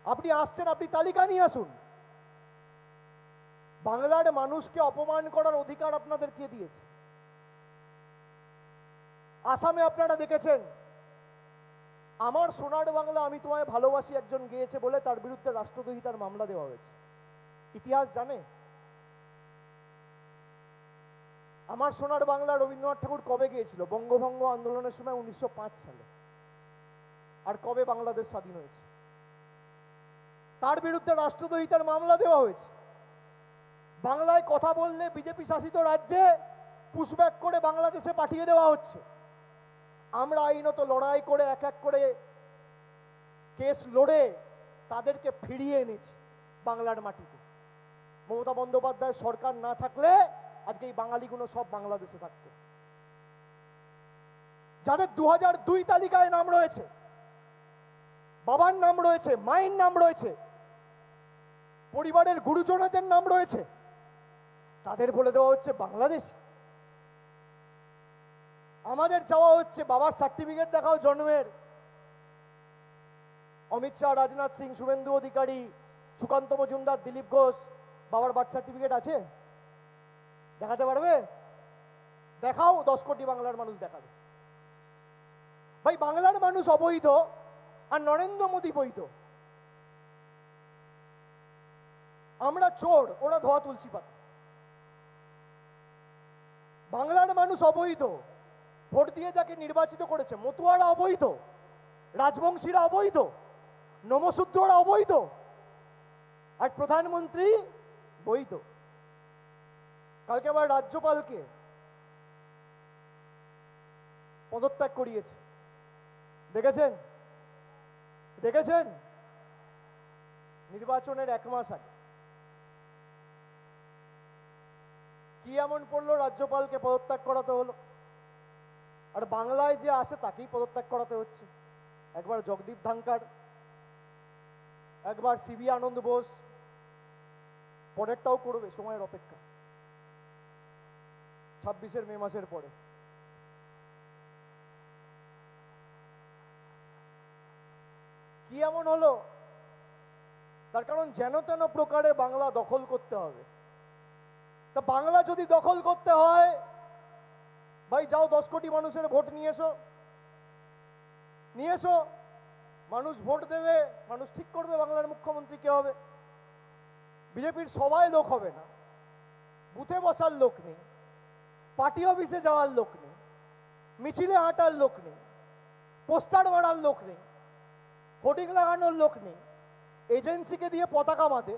আপনি আসছেন, আপনি তালিকা নিয়ে আসুন। বাংলার মানুষকে অপমান করার অধিকার আপনাদের কে দিয়েছে? আসামে আপনারা দেখেছেন আমার সোনার বাংলা আমি তোমায় ভালোবাসি একজন গেয়েছে বলে তার বিরুদ্ধে রাষ্ট্রদ্রোহিতার মামলা দেওয়া হয়েছে। ইতিহাস জানে? আমার সোনার বাংলা রবীন্দ্রনাথ ঠাকুর কবে গিয়েছিল? বঙ্গভঙ্গ আন্দোলনের সময় 1905 সালে। আর কবে বাংলাদেশ স্বাধীন হয়েছে? তার বিরুদ্ধে রাষ্ট্রদ্রোহিতার মামলা দেওয়া হয়েছে। বাংলায় কথা বললে বিজেপি শাসিত রাজ্যে পুশব্যাক করে বাংলাদেশে পাঠিয়ে দেওয়া হচ্ছে। আমরা আইনত লড়াই করে এক এক করে কেস লড়ে তাদেরকে ফিরিয়ে এনেছি বাংলার মাটিতে। মমতা বন্দ্যোপাধ্যায় সরকার না থাকলে আজকে এই বাঙালিগুলো সব বাংলাদেশে থাকতো। যাদের 2002 তালিকায় নাম রয়েছে, বাবার নাম রয়েছে, মায়ের নাম রয়েছে, পরিবারের গুরুজনদের নাম রয়েছে, তাদের বলে দেওয়া হচ্ছে বাংলাদেশ। আমাদের চাওয়া হচ্ছে বাবার সার্টিফিকেট দেখাও জন্মের। অমিত শাহ, রাজনাথ সিং, শুভেন্দু অধিকারী, সুকান্ত মজুমদার, দিলীপ ঘোষ, বাবার বার্থ সার্টিফিকেট আছে? দেখাতে পারবে? দেখাও, 10 কোটি বাংলার মানুষ দেখাবে। ভাই বাংলার মানুষ অবৈধ আর নরেন্দ্র মোদী বৈধ। আমরা চোর, ওরা ধোয়া তুলসী পাতা। বাংলার মানুষ অবৈধ, ভোট দিয়ে যাকে নির্বাচিত করেছে মতুয়ারা অবৈধ, রাজবংশীরা অবৈধ, নমশূদ্ররা অবৈধ, আর প্রধানমন্ত্রী বৈধ। কালকে আবার রাজ্যপালকে পদত্যাগ করিয়েছে, দেখেছেন? দেখেছেন? নির্বাচনের 1 মাস আগে কি এমন পড়লো রাজ্যপালকে পদত্যাগ করাতে হলো? আর বাংলায় যে আসে তাকেই পদত্যাগ করাতে হচ্ছে। একবার জগদীপ ধানকার, একবার সিবি আনন্দ বোস, পরেরটাও করবে, সময়ের অপেক্ষা। 26 মে মাসের পরে কি এমন হলো? তার কারণ যেন তেন প্রকারে বাংলা দখল করতে হবে। তা বাংলা যদি দখল করতে হয়, ভাই যাও 10 কোটি মানুষের ভোট নিয়ে এসো, নিয়ে এসো। মানুষ ভোট দেবে, মানুষ ঠিক করবে বাংলার মুখ্যমন্ত্রী কে হবে। বিজেপির সবাই লোক হবে না, বুথে বসার লোক নেই, পার্টি অফিসে যাওয়ার লোক নেই, মিছিলে হাঁটার লোক নেই, পোস্টার মারার লোক নেই, হোর্ডিং লাগানোর লোক নেই, এজেন্সিকে দিয়ে পতাকা বাঁধে,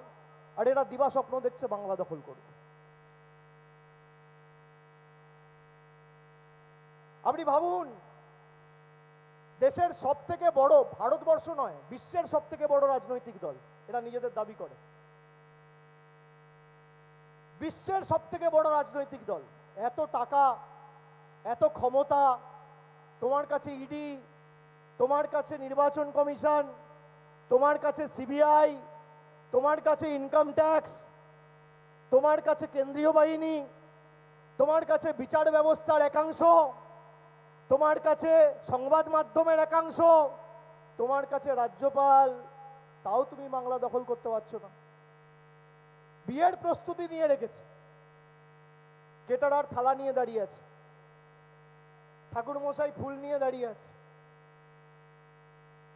আর এরা দিবা স্বপ্ন দেখছে বাংলা দখল করবে। আপনি ভাবুন, দেশের সব থেকে বড়, ভারতবর্ষ নয় বিশ্বের সব থেকে বড় রাজনৈতিক দল, এরা নিজেদের দাবি করে বিশ্বের সব থেকে বড় রাজনৈতিক দল, এত টাকা, এত ক্ষমতা, তোমার কাছে ইডি, তোমার কাছে নির্বাচন কমিশন, তোমার কাছে সিবিআই, তোমার কাছে ইনকাম ট্যাক্স, তোমার কাছে কেন্দ্রীয় বাহিনী, তোমার কাছে বিচার ব্যবস্থার একাংশ, তোমার কাছে সংবাদ মাধ্যমের একাংশ, তোমার কাছে রাজ্যপাল, তাও তুমি বাংলা দখল করতে পারছো না। বিয়ের প্রস্তুতি নিয়ে রেখেছে, কেটারার থালা নিয়ে দাঁড়িয়ে আছে, ঠাকুর মশাই ফুল নিয়ে দাঁড়িয়ে আছে,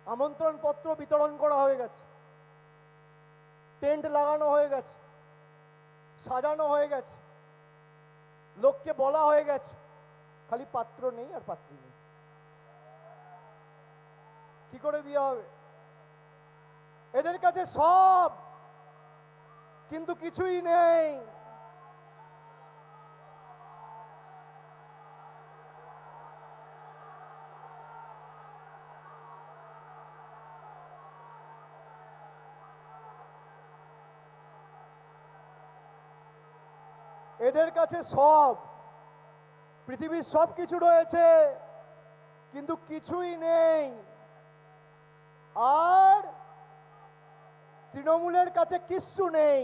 আমন্ত্রণ পত্র বিতরণ করা হয়ে গেছে, টেন্ট লাগানো হয়ে গেছে, সাজানো হয়ে গেছে, লোককে বলা হয়ে গেছে, খালি পাত্র নেই আর পাত্রী নেই। কি করে বিয়ে হবে? এদের কাছে সব, কিন্তু কিছুই নেই। এদের কাছে সব, পৃথিবীর সব কিছু রয়েছে, কিন্তু কিছুই নেই। আর তৃণমূলের কাছে কিচ্ছু নেই,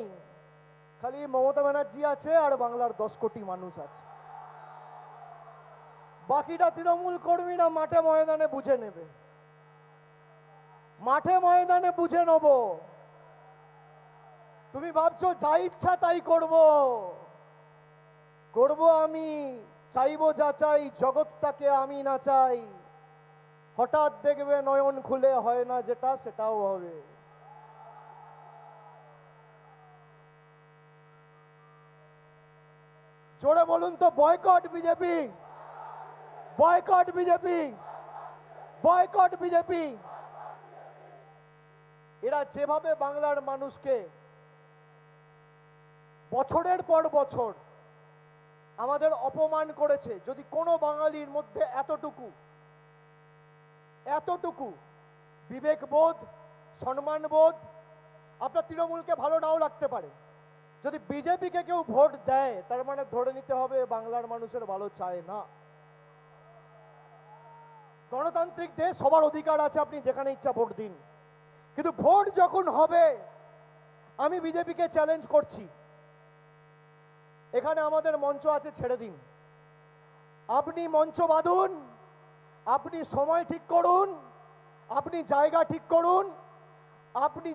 খালি মমতা ব্যানার্জি আছে আর বাংলার 10 কোটি মানুষ আছে। বাকিটা তৃণমূল কর্মীরা মাঠে ময়দানে বুঝে নেবে, মাঠে ময়দানে বুঝে নেব। তুমি ভাবছো যা ইচ্ছা তাই করব, করব আমি, চাইবো যা চাই, জগৎটাকে আমি না চাই। হঠাৎ দেখবে নয়ন খুলে হয় না যেটা, সেটাও হবে। জোরে বলুন তো, boycott BJP, boycott BJP, boycott BJP. এরা যেভাবে বাংলার মানুষকে বছরের পর বছর আমাদের অপমান করেছে, যদি কোনো বাঙালির মধ্যে এতটুকু এতটুকু বিবেকবোধ, সম্মানবোধ, আপনার তৃণমূলকে ভালো নাও লাগতে পারে, যদি বিজেপিকে কেউ ভোট দেয় তার মানে ধরে নিতে হবে বাংলার মানুষের ভালো চায় না। গণতান্ত্রিক দেশ, সবার অধিকার আছে, আপনি যেখানে ইচ্ছা ভোট দিন, কিন্তু ভোট যখন হবে, আমি বিজেপিকে চ্যালেঞ্জ করছি, এখানে আমাদের মঞ্চ আছে, ছেড়ে দিন, আপনি মঞ্চ বাঁধুন, আপনি সময় ঠিক করুন, আপনি জায়গা ঠিক করুন, আপনি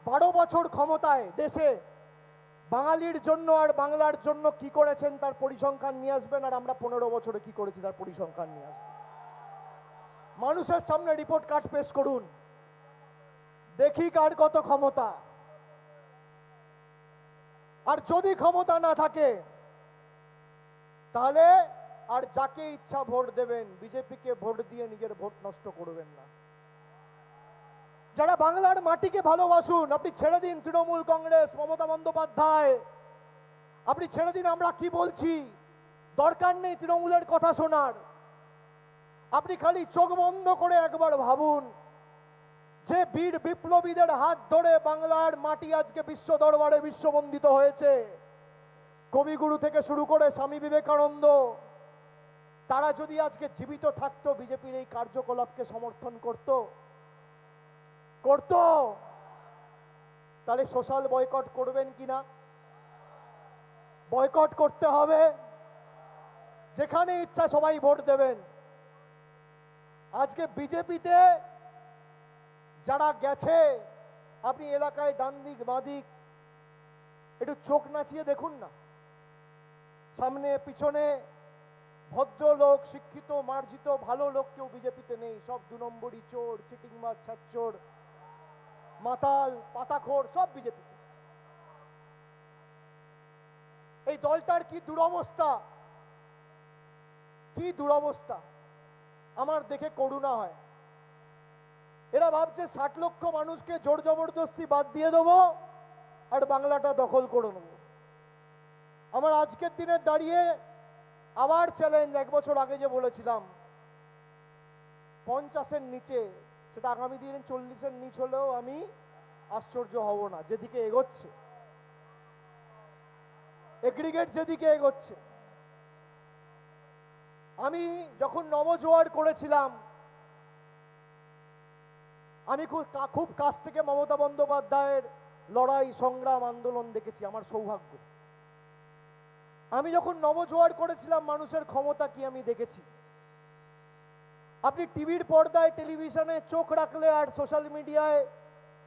12 বছর ক্ষমতায় দেশে বাঙালির জন্য আর বাংলার জন্য কি করেছেন তার পরিসংখ্যান নিয়ে আসবেন, আর আমরা 15 বছরে কি করেছি তার পরিসংখ্যান নিয়ে আসবেন। মানুষের সামনে রিপোর্ট কার্ড পেশ করুন, দেখি কার কত ক্ষমতা। আর যদি ক্ষমতা না থাকে তাহলে আর যাকে ইচ্ছা ভোট দেবেন, বিজেপিকে ভোট দিয়ে নিজের ভোট নষ্ট করবেন না। যারা বাংলার মাটিকে ভালোবাসুন, আপনি ছেড়ে দিন তৃণমূল কংগ্রেস, মমতা বন্দ্যোপাধ্যায়, আপনি ছেড়ে দিন আমরা কি বলছি, দরকার নেই তৃণমূলের কথা শোনার। আপনি খালি চোখ বন্ধ করে একবার ভাবুন, যে বীর বিপ্লবীদের হাত ধরে বাংলার মাটি আজকে বিশ্ব দরবারে বিশ্ববন্দিত হয়েছে, কবিগুরু থেকে শুরু করে স্বামী বিবেকানন্দ, তারা যদি আজকে জীবিত থাকতো, বিজেপির এই কার্যকলাপকে সমর্থন করত, তাহলে সোশ্যাল বয়কট করবেন কিনা? বয়কট করতে হবে, যেখানে ইচ্ছা সবাই ভোট দেবেন। আজকে বিজেপিতে যারা গেছে, আপনি এলাকায় ডান দিক বাঁ দিক একটু চোখ নাচিয়ে দেখুন না, সামনে পিছনে ভদ্রলোক, শিক্ষিত, মার্জিত, ভালো লোক কেউ বিজেপিতে নেই। সব 2 নম্বরই চোর, চিটিংবাজ, ছাচ্চোর, মাতাল, পাতাখোর, সব বিজেপিতে। এই দলটার কি দুরবস্থা, কি দুরবস্থা, আমার দেখে করুণা হয়। এরা ভাবছে 60 লক্ষ মানুষকে জোর জবরদস্তি বাদ দিয়ে দেবো আর বাংলাটা দখল করে নেব। আমার আজকের দিনে দাঁড়িয়ে আবার চ্যালেঞ্জ, 1 বছর আগে যে বলেছিলাম 50-এর নিচে, সেটা আগামী দিনে 40-এর নিচ হলেও আমি আশ্চর্য হব না। যেদিকে এগোচ্ছে এগ্রিগেট, যেদিকে এগোচ্ছে। আমি যখন নবজোয়ার করেছিলাম, আমি খুব কাছ থেকে মমতা বন্দ্যোপাধ্যায়ের লড়াই, সংগ্রাম, আন্দোলন দেখেছি, আমার সৌভাগ্য। আমি যখন নবজোয়ার করেছিলাম, মানুষের ক্ষমতা কি আমি দেখেছি। আপনি টিভির পর্দায়, টেলিভিশনে চোখ রাখলে আর সোশ্যাল মিডিয়ায়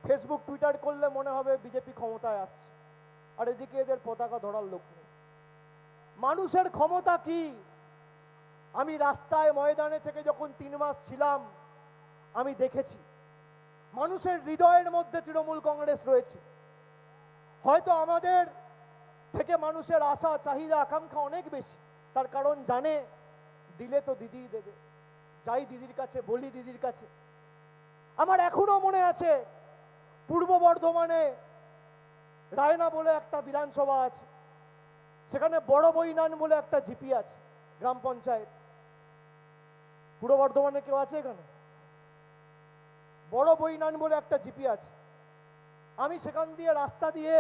ফেসবুক টুইটার করলে মনে হবে বিজেপি ক্ষমতায় আসছে, আর এদিকে এদের পতাকা ধরার লোক নেই। মানুষের ক্ষমতা কি আমি রাস্তায় ময়দানে থেকে যখন 3 মাস ছিলাম আমি দেখেছি। মানুষের হৃদয়ের মধ্যে তৃণমূল কংগ্রেস রয়েছে। হয়তো আমাদের থেকে মানুষের আশা, চাহিদা, আকাঙ্ক্ষা অনেক বেশি, তার কারণ জানে দিলে তো দিদিই দেবে। যাই দিদির কাছে, বলি দিদির কাছে। আমার এখনো মনে আছে পূর্ব বর্ধমানে রায়না বলে একটা বিধানসভা আছে, সেখানে বড় বইনান বলে একটা জিপি আছে, গ্রাম পঞ্চায়েত। পূর্ব বর্ধমানে কেউ আছে এখানে? বড় বইনান বলে একটা জিপি আছে। আমি সেখান দিয়ে রাস্তা দিয়ে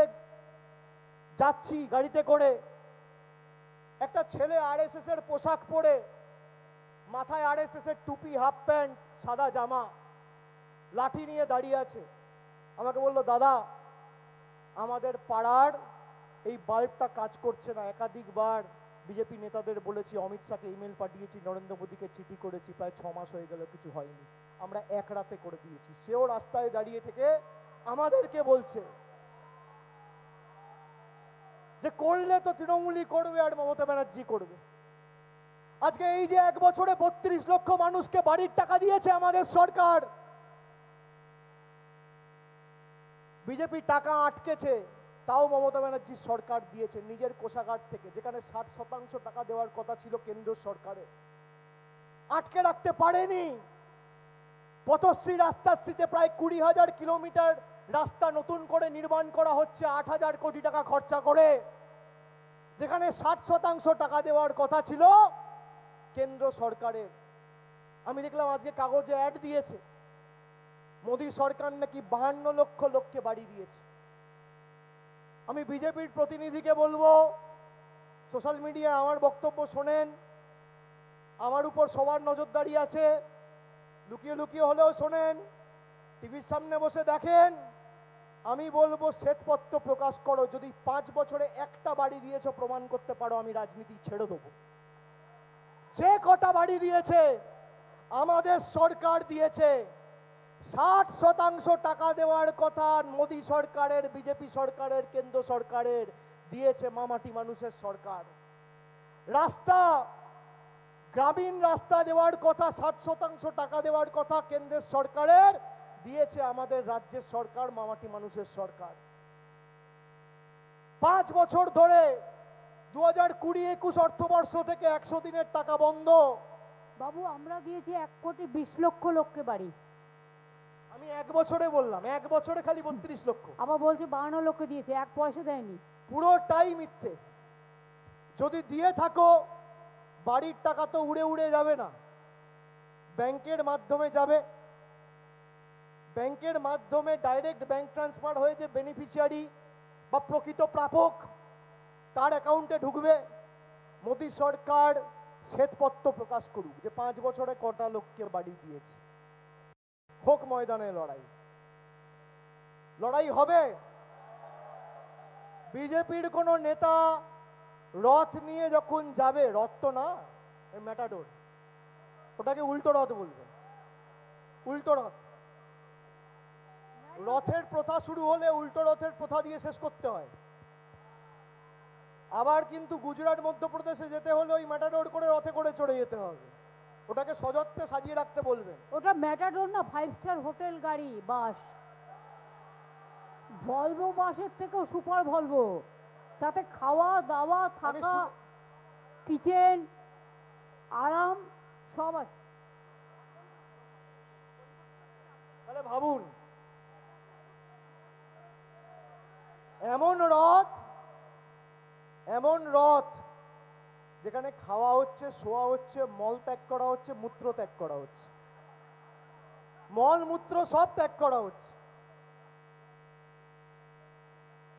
যাচ্ছি গাড়িতে করে, একটা ছেলে আরএসএস এর পোশাক পরে, মাথায় আরএসএস এর টুপি, হাফ প্যান্ট, সাদা জামা, লাঠি নিয়ে দাঁড়িয়ে আছে। আমাকে বলল, দাদা আমাদের পাড়ার এই বাল্বটা কাজ করছে না, একাধিকবার বিজেপি নেতাদের বলেছি, অমিত শাহকে ইমেল পাঠিয়েছি, নরেন্দ্র মোদীকে চিঠি করেছি, প্রায় 6 মাস হয়ে গেল, কিছু হয়নি। আমরা এক রাতে করে দিয়েছি। সেও রাস্তায় দাঁড়িয়ে থেকে আমাদেরকে বলছে যে করলে তো তৃণমূলই করবে আর মমতা ব্যানার্জি করবে। আজকে এই যে 1 বছরে 32 লক্ষ মানুষকে বাড়ির টাকা দিয়েছে আমাদের সরকার, বিজেপি টাকা আটকেছে, তাও মমতা ব্যানার্জির সরকার দিয়েছে নিজের কোষাগার থেকে, যেখানে 60% টাকা দেওয়ার কথা ছিল কেন্দ্র সরকারের। আটকে রাখতে পারেনি। পথশ্রী রাস্তাশ্রীতে প্রায় 20,000 কিলোমিটার রাস্তা নতুন করে নির্মাণ করা হচ্ছে 8,000 কোটি টাকা খরচা করে, যেখানে 60% টাকা দেওয়ার কথা ছিল কেন্দ্র সরকারের। আমি দেখলাম আজকে কাগজে অ্যাড দিয়েছে, মোদী সরকার নাকি 52 লক্ষ লোককে বাড়ি দিয়েছে। আমি বিজেপির প্রতিনিধিকে বলবো, সোশ্যাল মিডিয়ায় আমার বক্তব্য শোনেন, আমার উপর সবার নজরদারি আছে, লুকিয়ে লুকিয়ে হলেও শোনেন, টিভির সামনে বসে দেখেন। আমি বলবো শ্বেতপত্র প্রকাশ করো, যদি 5 বছরে একটা বাড়ি দিয়েছো প্রমাণ করতে পারো, আমি রাজনীতি ছেড়ে দেবো। যে কটা বাড়ি দিয়েছে আমাদের সরকার দিয়েছে, 60% টাকা দেওয়ার কথা মোদী সরকারের, বিজেপি সরকারের, কেন্দ্র সরকারের দিয়েছে মামাটি মানুষের সরকার। রাস্তা, গ্রামীণ রাস্তা দেওয়ার কথা, 60% টাকা দেওয়ার কথা কেন্দ্রের সরকারের, দিয়েছে আমাদের রাজ্যের সরকার, মামাটি মানুষের সরকার। 5 বছর ধরে 2020-21 অর্থবর্ষ থেকে 100 দিনের টাকা বন্ধ। বাবু আমরা দিয়েছি 1,20,00,000 লোককে বাড়ি। আমি 1 বছরে বললাম, 1 বছরে খালি 32 লক্ষ। আবার বলছে 52 লক্ষ দিয়েছে, 1 পয়সা দেয়নি। পুরোটাই মিথ্যে। যদি দিয়ে থাকো, বাড়ির টাকা তো উড়ে উড়ে যাবে না, ব্যাংকের মাধ্যমে যাবে, ব্যাংকের মাধ্যমে ডাইরেক্ট ব্যাংক ট্রান্সফার হয়ে যে বেনিফিশিয়ারি বা প্রকৃত প্রাপক তার অ্যাকাউন্টে ঢুকবে। মোদী সরকার শ্বেতপত্র প্রকাশ করুক যে 5 বছরে কটা লোককে বাড়ি দিয়েছে। হোক ময়দানে লড়াই, লড়াই হবে। বিজেপির কোনো নেতা রথ নিয়ে যখন যাবে, রথ তো না, ম্যাটাডোর, ওটাকে উল্টো রথ বলবে, উল্টো রথ। রথের প্রথা শুরু হলে উল্টো রথের প্রথা দিয়ে শেষ করতে হয়। আবার কিন্তু গুজরাট মধ্যপ্রদেশে যেতে হলে ওই ম্যাটাডোর করে রথে করে চড়ে যেতে হবে। ওটাকে সযত্নে সাজিয়ে রাখতে বলবেন। ওটা ম্যাটাডোর না, 5 স্টার হোটেল গাড়ি, বাস। ভলভো বাসের থেকেও সুপার ভলভো, তাতে খাওয়া দাওয়া আমি থাকা, শু- কিচেন, আরাম সব আছে। তাহলে ভাবুন, এমন রথ যেখানে খাওয়া হচ্ছে, শোয়া হচ্ছে, মল ত্যাগ করা হচ্ছে, মূত্র ত্যাগ করা হচ্ছে, মল মূত্র সব ত্যাগ করা হচ্ছে।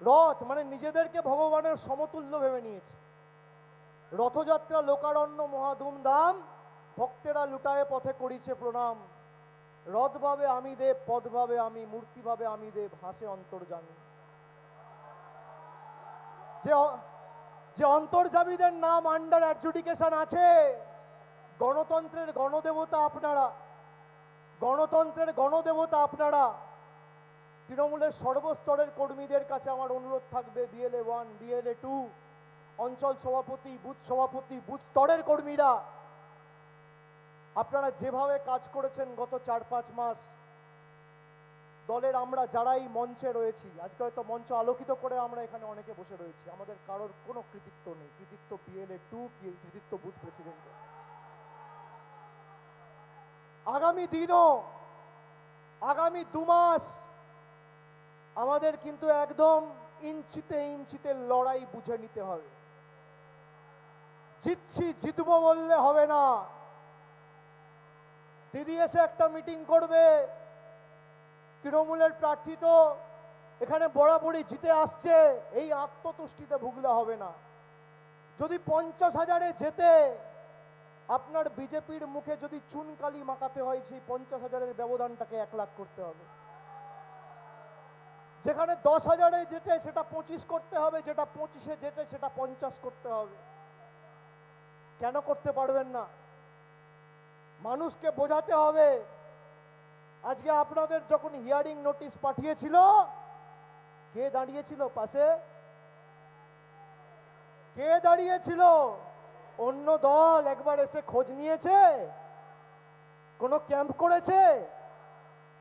রথ মানে নিজেদেরকে ভগবানের সমতুল্য ভেবে নিয়েছে। রথযাত্রা লোকারণ্য মহাধুমধাম, ভক্তেরা লুটায়ে পথে করিছে প্রণাম। রথ ভাবে আমি দেব, পদ ভাবে আমি, মূর্তি ভাবে আমি দেব, হাসে অন্তর্জামী। যে অন্তর্জামীদের নাম আন্ডার অ্যাডজুডিকেশন আছে, গণতন্ত্রের গণদেবতা আপনারা, গণতন্ত্রের গণদেবতা আপনারা। তৃণমূলের সর্বস্তরের কর্মীদের কাছে আমার অনুরোধ থাকবে, BLA 1, BLA 2, অঞ্চল সভাপতি, বুথ সভাপতি, বুথ স্তরের কর্মীরা, আপনারা যেভাবে কাজ করেছেন গত 4-5 মাস, দলের আমরা যারাই মঞ্চে রয়েছি, আজকে হয়তো মঞ্চ আলোকিত করে আমরা এখানে অনেকে বসে রয়েছি, আমাদের কারোর কোনো কৃতিত্ব নেই। কৃতিত্ব BLA 2, কৃতিত্ব বুথ প্রেসিডেন্টের। আগামী দিনও, আগামী 2 মাস আমাদের কিন্তু একদম ইঞ্চিতে ইঞ্চিতে লড়াই বুঝে নিতে হবে। জিতবো বললে হবে না। দিদি এসে একটা মিটিং করবে, তৃণমূলের প্রার্থী তো এখানে বরাবরই জিতে আসছে, এই আত্মতুষ্টিতে ভুগলে হবে না। যদি 50,000-এ যেতে আপনার বিজেপির মুখে যদি চুনকালি মাখাতে হয়, সেই 50,000-এর ব্যবধানটাকে 1 লাখ করতে হবে। যেখানে 10,000-এ যেতে সেটা 25 করতে হবে, যেটা 25-এ যেতে সেটা 50 করতে হবে। কেন করতে পারবেন না? মানুষকে বোঝাতে হবে। আজকে আপনাদের যখন হিয়ারিং নোটিশ পাঠিয়েছিল, কে দাঁড়িয়েছিল পাশে? কে দাঁড়িয়েছিল? অন্য দল একবার এসে খোঁজ নিয়েছে? কোনো ক্যাম্প করেছে?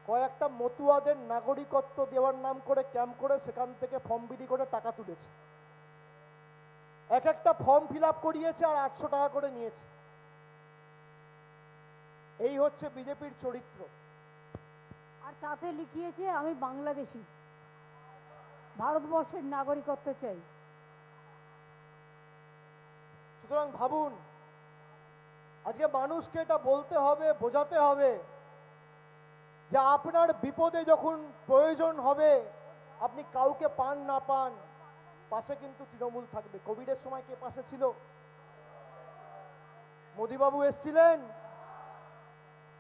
কয়েকটা মতুয়াদের নাগরিকত্ব দেওয়ার নাম করে ক্যাম্প করে সেখান থেকে ফর্ম বিলি করে টাকা তুলেছে। এক একটা ফর্ম ফিল আপ করিয়েছে আর 800 টাকা করে নিয়েছে। এই হচ্ছে বিজেপির চরিত্র। আর তাতে লিখিয়েছে আমি বাংলাদেশি, ভারতবর্ষের নাগরিকত্ব চাই। সুতরাং ভাবুন, আজকে মানুষকে এটা বলতে হবে, বোঝাতে হবে যে আপনার বিপদে যখন প্রয়োজন হবে, আপনি কাউকে পান না পান, পাশে কিন্তু তৃণমূল থাকবে। কোভিডের সময় কে পাশে ছিল? মোদিবাবু এসছিলেন,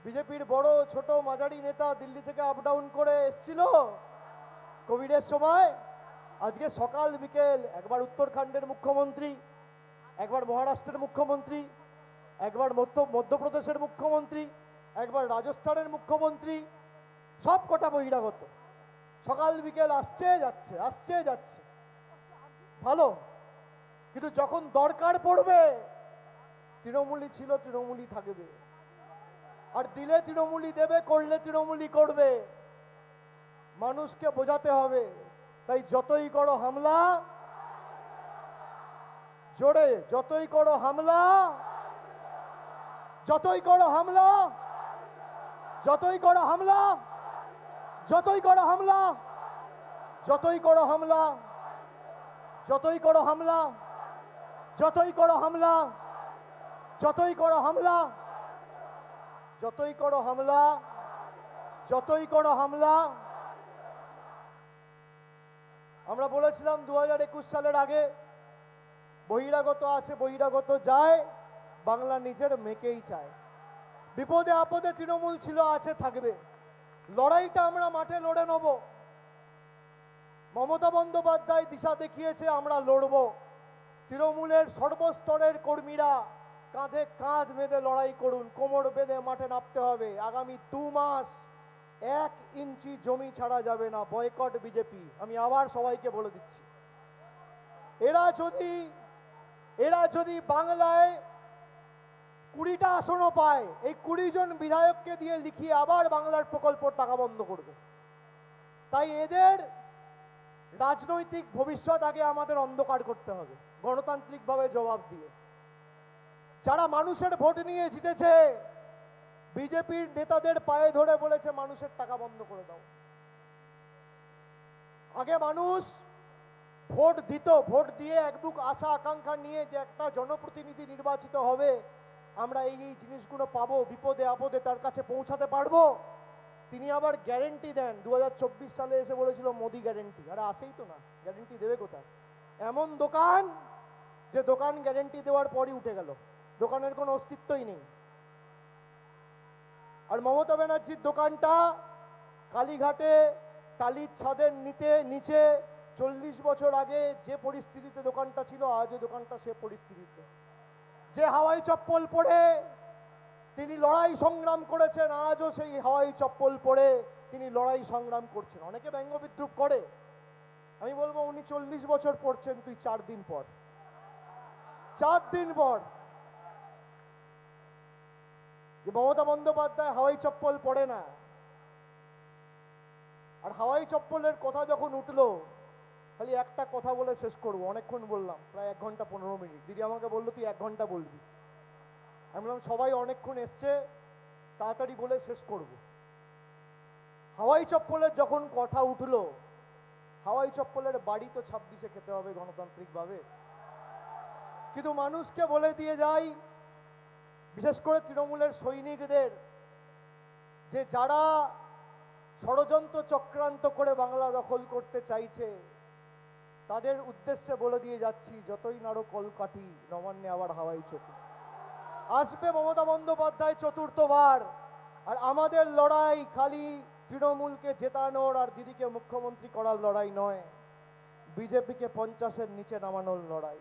বিজেপির বড় ছোট মাঝারি নেতা দিল্লি থেকে আপ ডাউন করে এসছিল কোভিডের সময়। আজকে সকাল বিকেল একবার উত্তরাখণ্ডের মুখ্যমন্ত্রী, একবার মহারাষ্ট্রের মুখ্যমন্ত্রী, একবার মধ্যপ্রদেশের মুখ্যমন্ত্রী, একবার রাজস্থানের মুখ্যমন্ত্রী, সব কটা বহিরাগত, সকাল বিকেল আসছে যাচ্ছে, আসছে যাচ্ছে। ভালো, কিন্তু যখন দরকার পড়বে তৃণমূলই ছিল, তৃণমূলই থাকবে। আর দিলে তৃণমূলই দেবে, করলে তৃণমূলই করবে। মানুষকে বোঝাতে হবে। তাই যতই করো হামলা, জোরে যতই করো হামলা, যতই করো হামলা, যতই করো হামলা, যতই করো হামলা, যতই করো হামলা, যতই করো হামলা, যতই করো হামলা, যতই করো হামলা, যতই করো হামলা, যতই করো হামলা। আমরা বলেছিলাম 2021 সালের আগে বহিরাগত আসে বহিরাগত যায়, বাংলা নিজের মেয়েকেই চায়। বিপদে আপদে তৃণমূল ছিল, আছে, থাকবে। লড়াইটা আমরা মাঠে লড়ে নেব। মমতা বন্দ্যোপাধ্যায় দিশা দেখিয়েছে, আমরা লড়ব। তৃণমূলের সর্বস্তরের কর্মীরা কাঁধে কাঁধ বেঁধে লড়াই করুন, কোমর বেঁধে মাঠে নামতে হবে। আগামী 2 মাস 1 ইঞ্চি জমি ছাড়া যাবে না, বয়কট বিজেপি। আমি আবার সবাইকে বলে দিচ্ছি, এরা যদি বাংলায় 20টা আসনও পায়, এই 20 জন বিধায়ককে দিয়ে লিখিয়ে আবার বাংলার প্রকল্পর টাকা বন্ধ করবে। তাই এদের রাজনৈতিক ভবিষ্যৎ আগে আমাদের অন্ধকার করতে হবে, গণতান্ত্রিকভাবে জবাব দিয়ে। যারা মানুষের ভোট নিয়ে জিতেছে, বিজেপির নেতাদের পায়ে ধরে বলেছে মানুষের টাকা বন্ধ করে দাও। আগে মানুষ ভোট দিত, ভোট দিয়ে একবুক আশা আকাঙ্ক্ষা নিয়ে যে একটা জনপ্রতিনিধি নির্বাচিত হবে, আমরা এই জিনিসগুলো পাবো, বিপদে আপদে তার কাছে পৌঁছাতে পারবো। তিনি আবার গ্যারেন্টি দেন। 2024 সালে এসে বলেছিল মোদি গ্যারেন্টি, আরে আসেই তো না, গ্যারেন্টি দেবে কোথায়? এমন দোকান যে দোকান গ্যারেন্টি দেওয়ার পরই উঠে গেল, দোকানের কোনো অস্তিত্বই নেই। আর মমতা ব্যানার্জির দোকানটা কালীঘাটে টালির ছাদের নিচে 40 বছর আগে যে পরিস্থিতিতে দোকানটা ছিল, আজও দোকানটা সে পরিস্থিতিতে। যে হাওয়াই চপ্পল পরে তিনি লড়াই সংগ্রাম করেছেন, আজও সেই হাওয়াই চপ্পল পরে তিনি লড়াই সংগ্রাম করছেন। অনেকে ব্যঙ্গ বিদ্রুপ করে, আমি বলবো উনি 40 বছর পড়ছেন, তুই 4 দিন পর। যে মমতা বন্দ্যোপাধ্যায় হাওয়াই চপ্পল পরে না। আর হাওয়াই চপ্পলের কথা যখন উঠলো, খালি একটা কথা বলে শেষ করবো, অনেকক্ষণ বললাম, প্রায় 1 ঘন্টা 15 মিনিট। দিদি আমাকে বললো তুই 1 ঘন্টা বলবি। আমি বললাম সবাই অনেকক্ষণ এসছে, তাড়াতাড়ি বলে শেষ করব। হাওয়াই চপ্পলের যখন কথা উঠলো, হাওয়াই চপ্পলের বাড়ি তো 26-এ খেতে হবে গণতান্ত্রিকভাবে। কিন্তু মানুষকে বলে দিয়ে যাই, বিশেষ করে তৃণমূলের সৈনিকদের, যে যারা ষড়যন্ত্র চক্রান্ত করে বাংলা দখল করতে চাইছে, তাদের উদ্দেশ্যে বলে দিয়ে যাচ্ছি, যতই নাড়ো কলকাঠি, নবান্নে আবার হাওয়াই চটি। আসবে মমতা বন্দ্যোপাধ্যায় 4র্থবার। আর আমাদের লড়াই খালি তৃণমূলকে জেতানোর আর দিদিকে মুখ্যমন্ত্রী করার লড়াই নয়, বিজেপিকে 50-এর নিচে নামানোর লড়াই।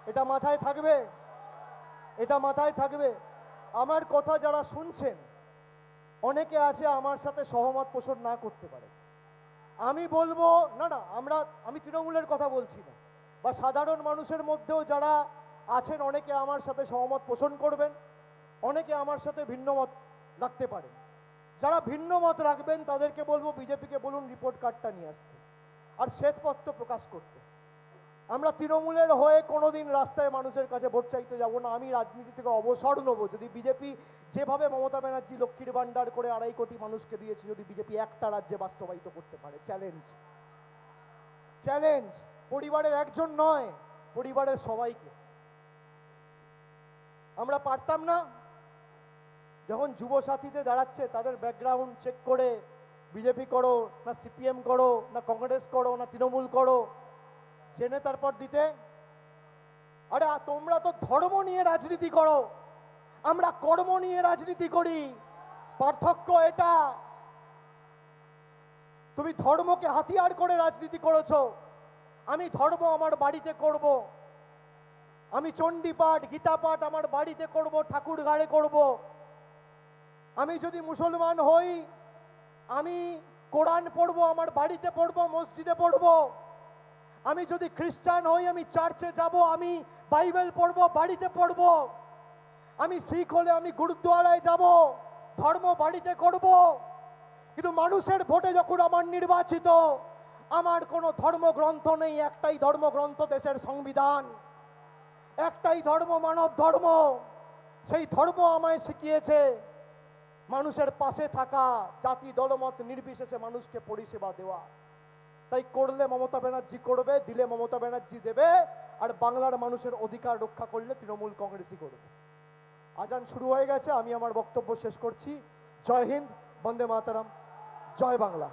এটা মাথায় থাকবে, এটা মাথায় থাকবে। আমার কথা যারা শুনছেন, অনেকে আছে আমার সাথে সহমত পোষণ না করতে পারে। আমি বলবো না, আমি তৃণমূলের কথা বলছি না, বা সাধারণ মানুষের মধ্যেও যারা আছেন, অনেকে আমার সাথে সহমত পোষণ করবেন, অনেকে আমার সাথে ভিন্ন মত রাখতে পারেন। যারা ভিন্ন মত রাখবেন তাদেরকে বলবো বিজেপিকে বলুন রিপোর্ট কার্ডটা নিয়ে আসতে আর শ্বেতপত্র প্রকাশ করতে। আমরা তৃণমূলের হয়ে কোনোদিন রাস্তায় মানুষের কাছে ভোট চাইতে যাব না। আমি রাজনীতি থেকে অবসর নেবো যদি বিজেপি যেভাবে মমতা ব্যানার্জি লক্ষ্মীর ভাণ্ডার করে 2.5 কোটি মানুষকে দিয়েছে, যদি বিজেপি একটা রাজ্যে বাস্তবায়িত করতে পারে। চ্যালেঞ্জ পরিবারের একজন নয়, পরিবারের সবাইকে। আমরা পারতাম না যখন যুব সাথীতে দাঁড়াচ্ছে তাদের ব্যাকগ্রাউন্ড চেক করে বিজেপি করো না সিপিএম করো না কংগ্রেস করো না তৃণমূল করো, জেনে তারপর দিতে? আরে তোমরা তো ধর্ম নিয়ে রাজনীতি করো, আমরা কর্ম নিয়ে রাজনীতি করি। পার্থক্য এটা, তুমি ধর্মকে হাতিয়ার করে রাজনীতি করেছো, আমি ধর্ম আমার বাড়িতে করব। আমি চণ্ডী পাঠ গীতা পাঠ আমার বাড়িতে করব, ঠাকুর ঘাড়ে করব। আমি যদি মুসলমান হই, আমি কোরআন পড়বো, আমার বাড়িতে পড়বো, মসজিদে পড়বো। আমি যদি খ্রিস্টান হই, আমি চার্চে যাব, আমি বাইবেল পড়বো, বাড়িতে পড়বো। আমি শিখ হলে আমি গুরুদ্বারায় যাব, ধর্ম বাড়িতে করব। কিন্তু মানুষের ভোটে যখন আমার নির্বাচিত, আমার কোনো ধর্মগ্রন্থ নেই, একটাই ধর্মগ্রন্থ দেশের সংবিধান, একটাই ধর্ম মানব ধর্ম। সেই ধর্ম আমায় শিখিয়েছে মানুষের পাশে থাকা, জাতি দলমত নির্বিশেষে মানুষকে পরিষেবা দেওয়া। তাই করলে মমতা ব্যানার্জি করবে, দিলে মমতা ব্যানার্জি দেবে, আর বাংলার মানুষের অধিকার রক্ষা করলে তৃণমূল কংগ্রেসই করবে। আজান শুরু হয়ে গেছে, আমি আমার বক্তব্য শেষ করছি। জয় হিন্দ, বন্দে মাতরম, জয় বাংলা।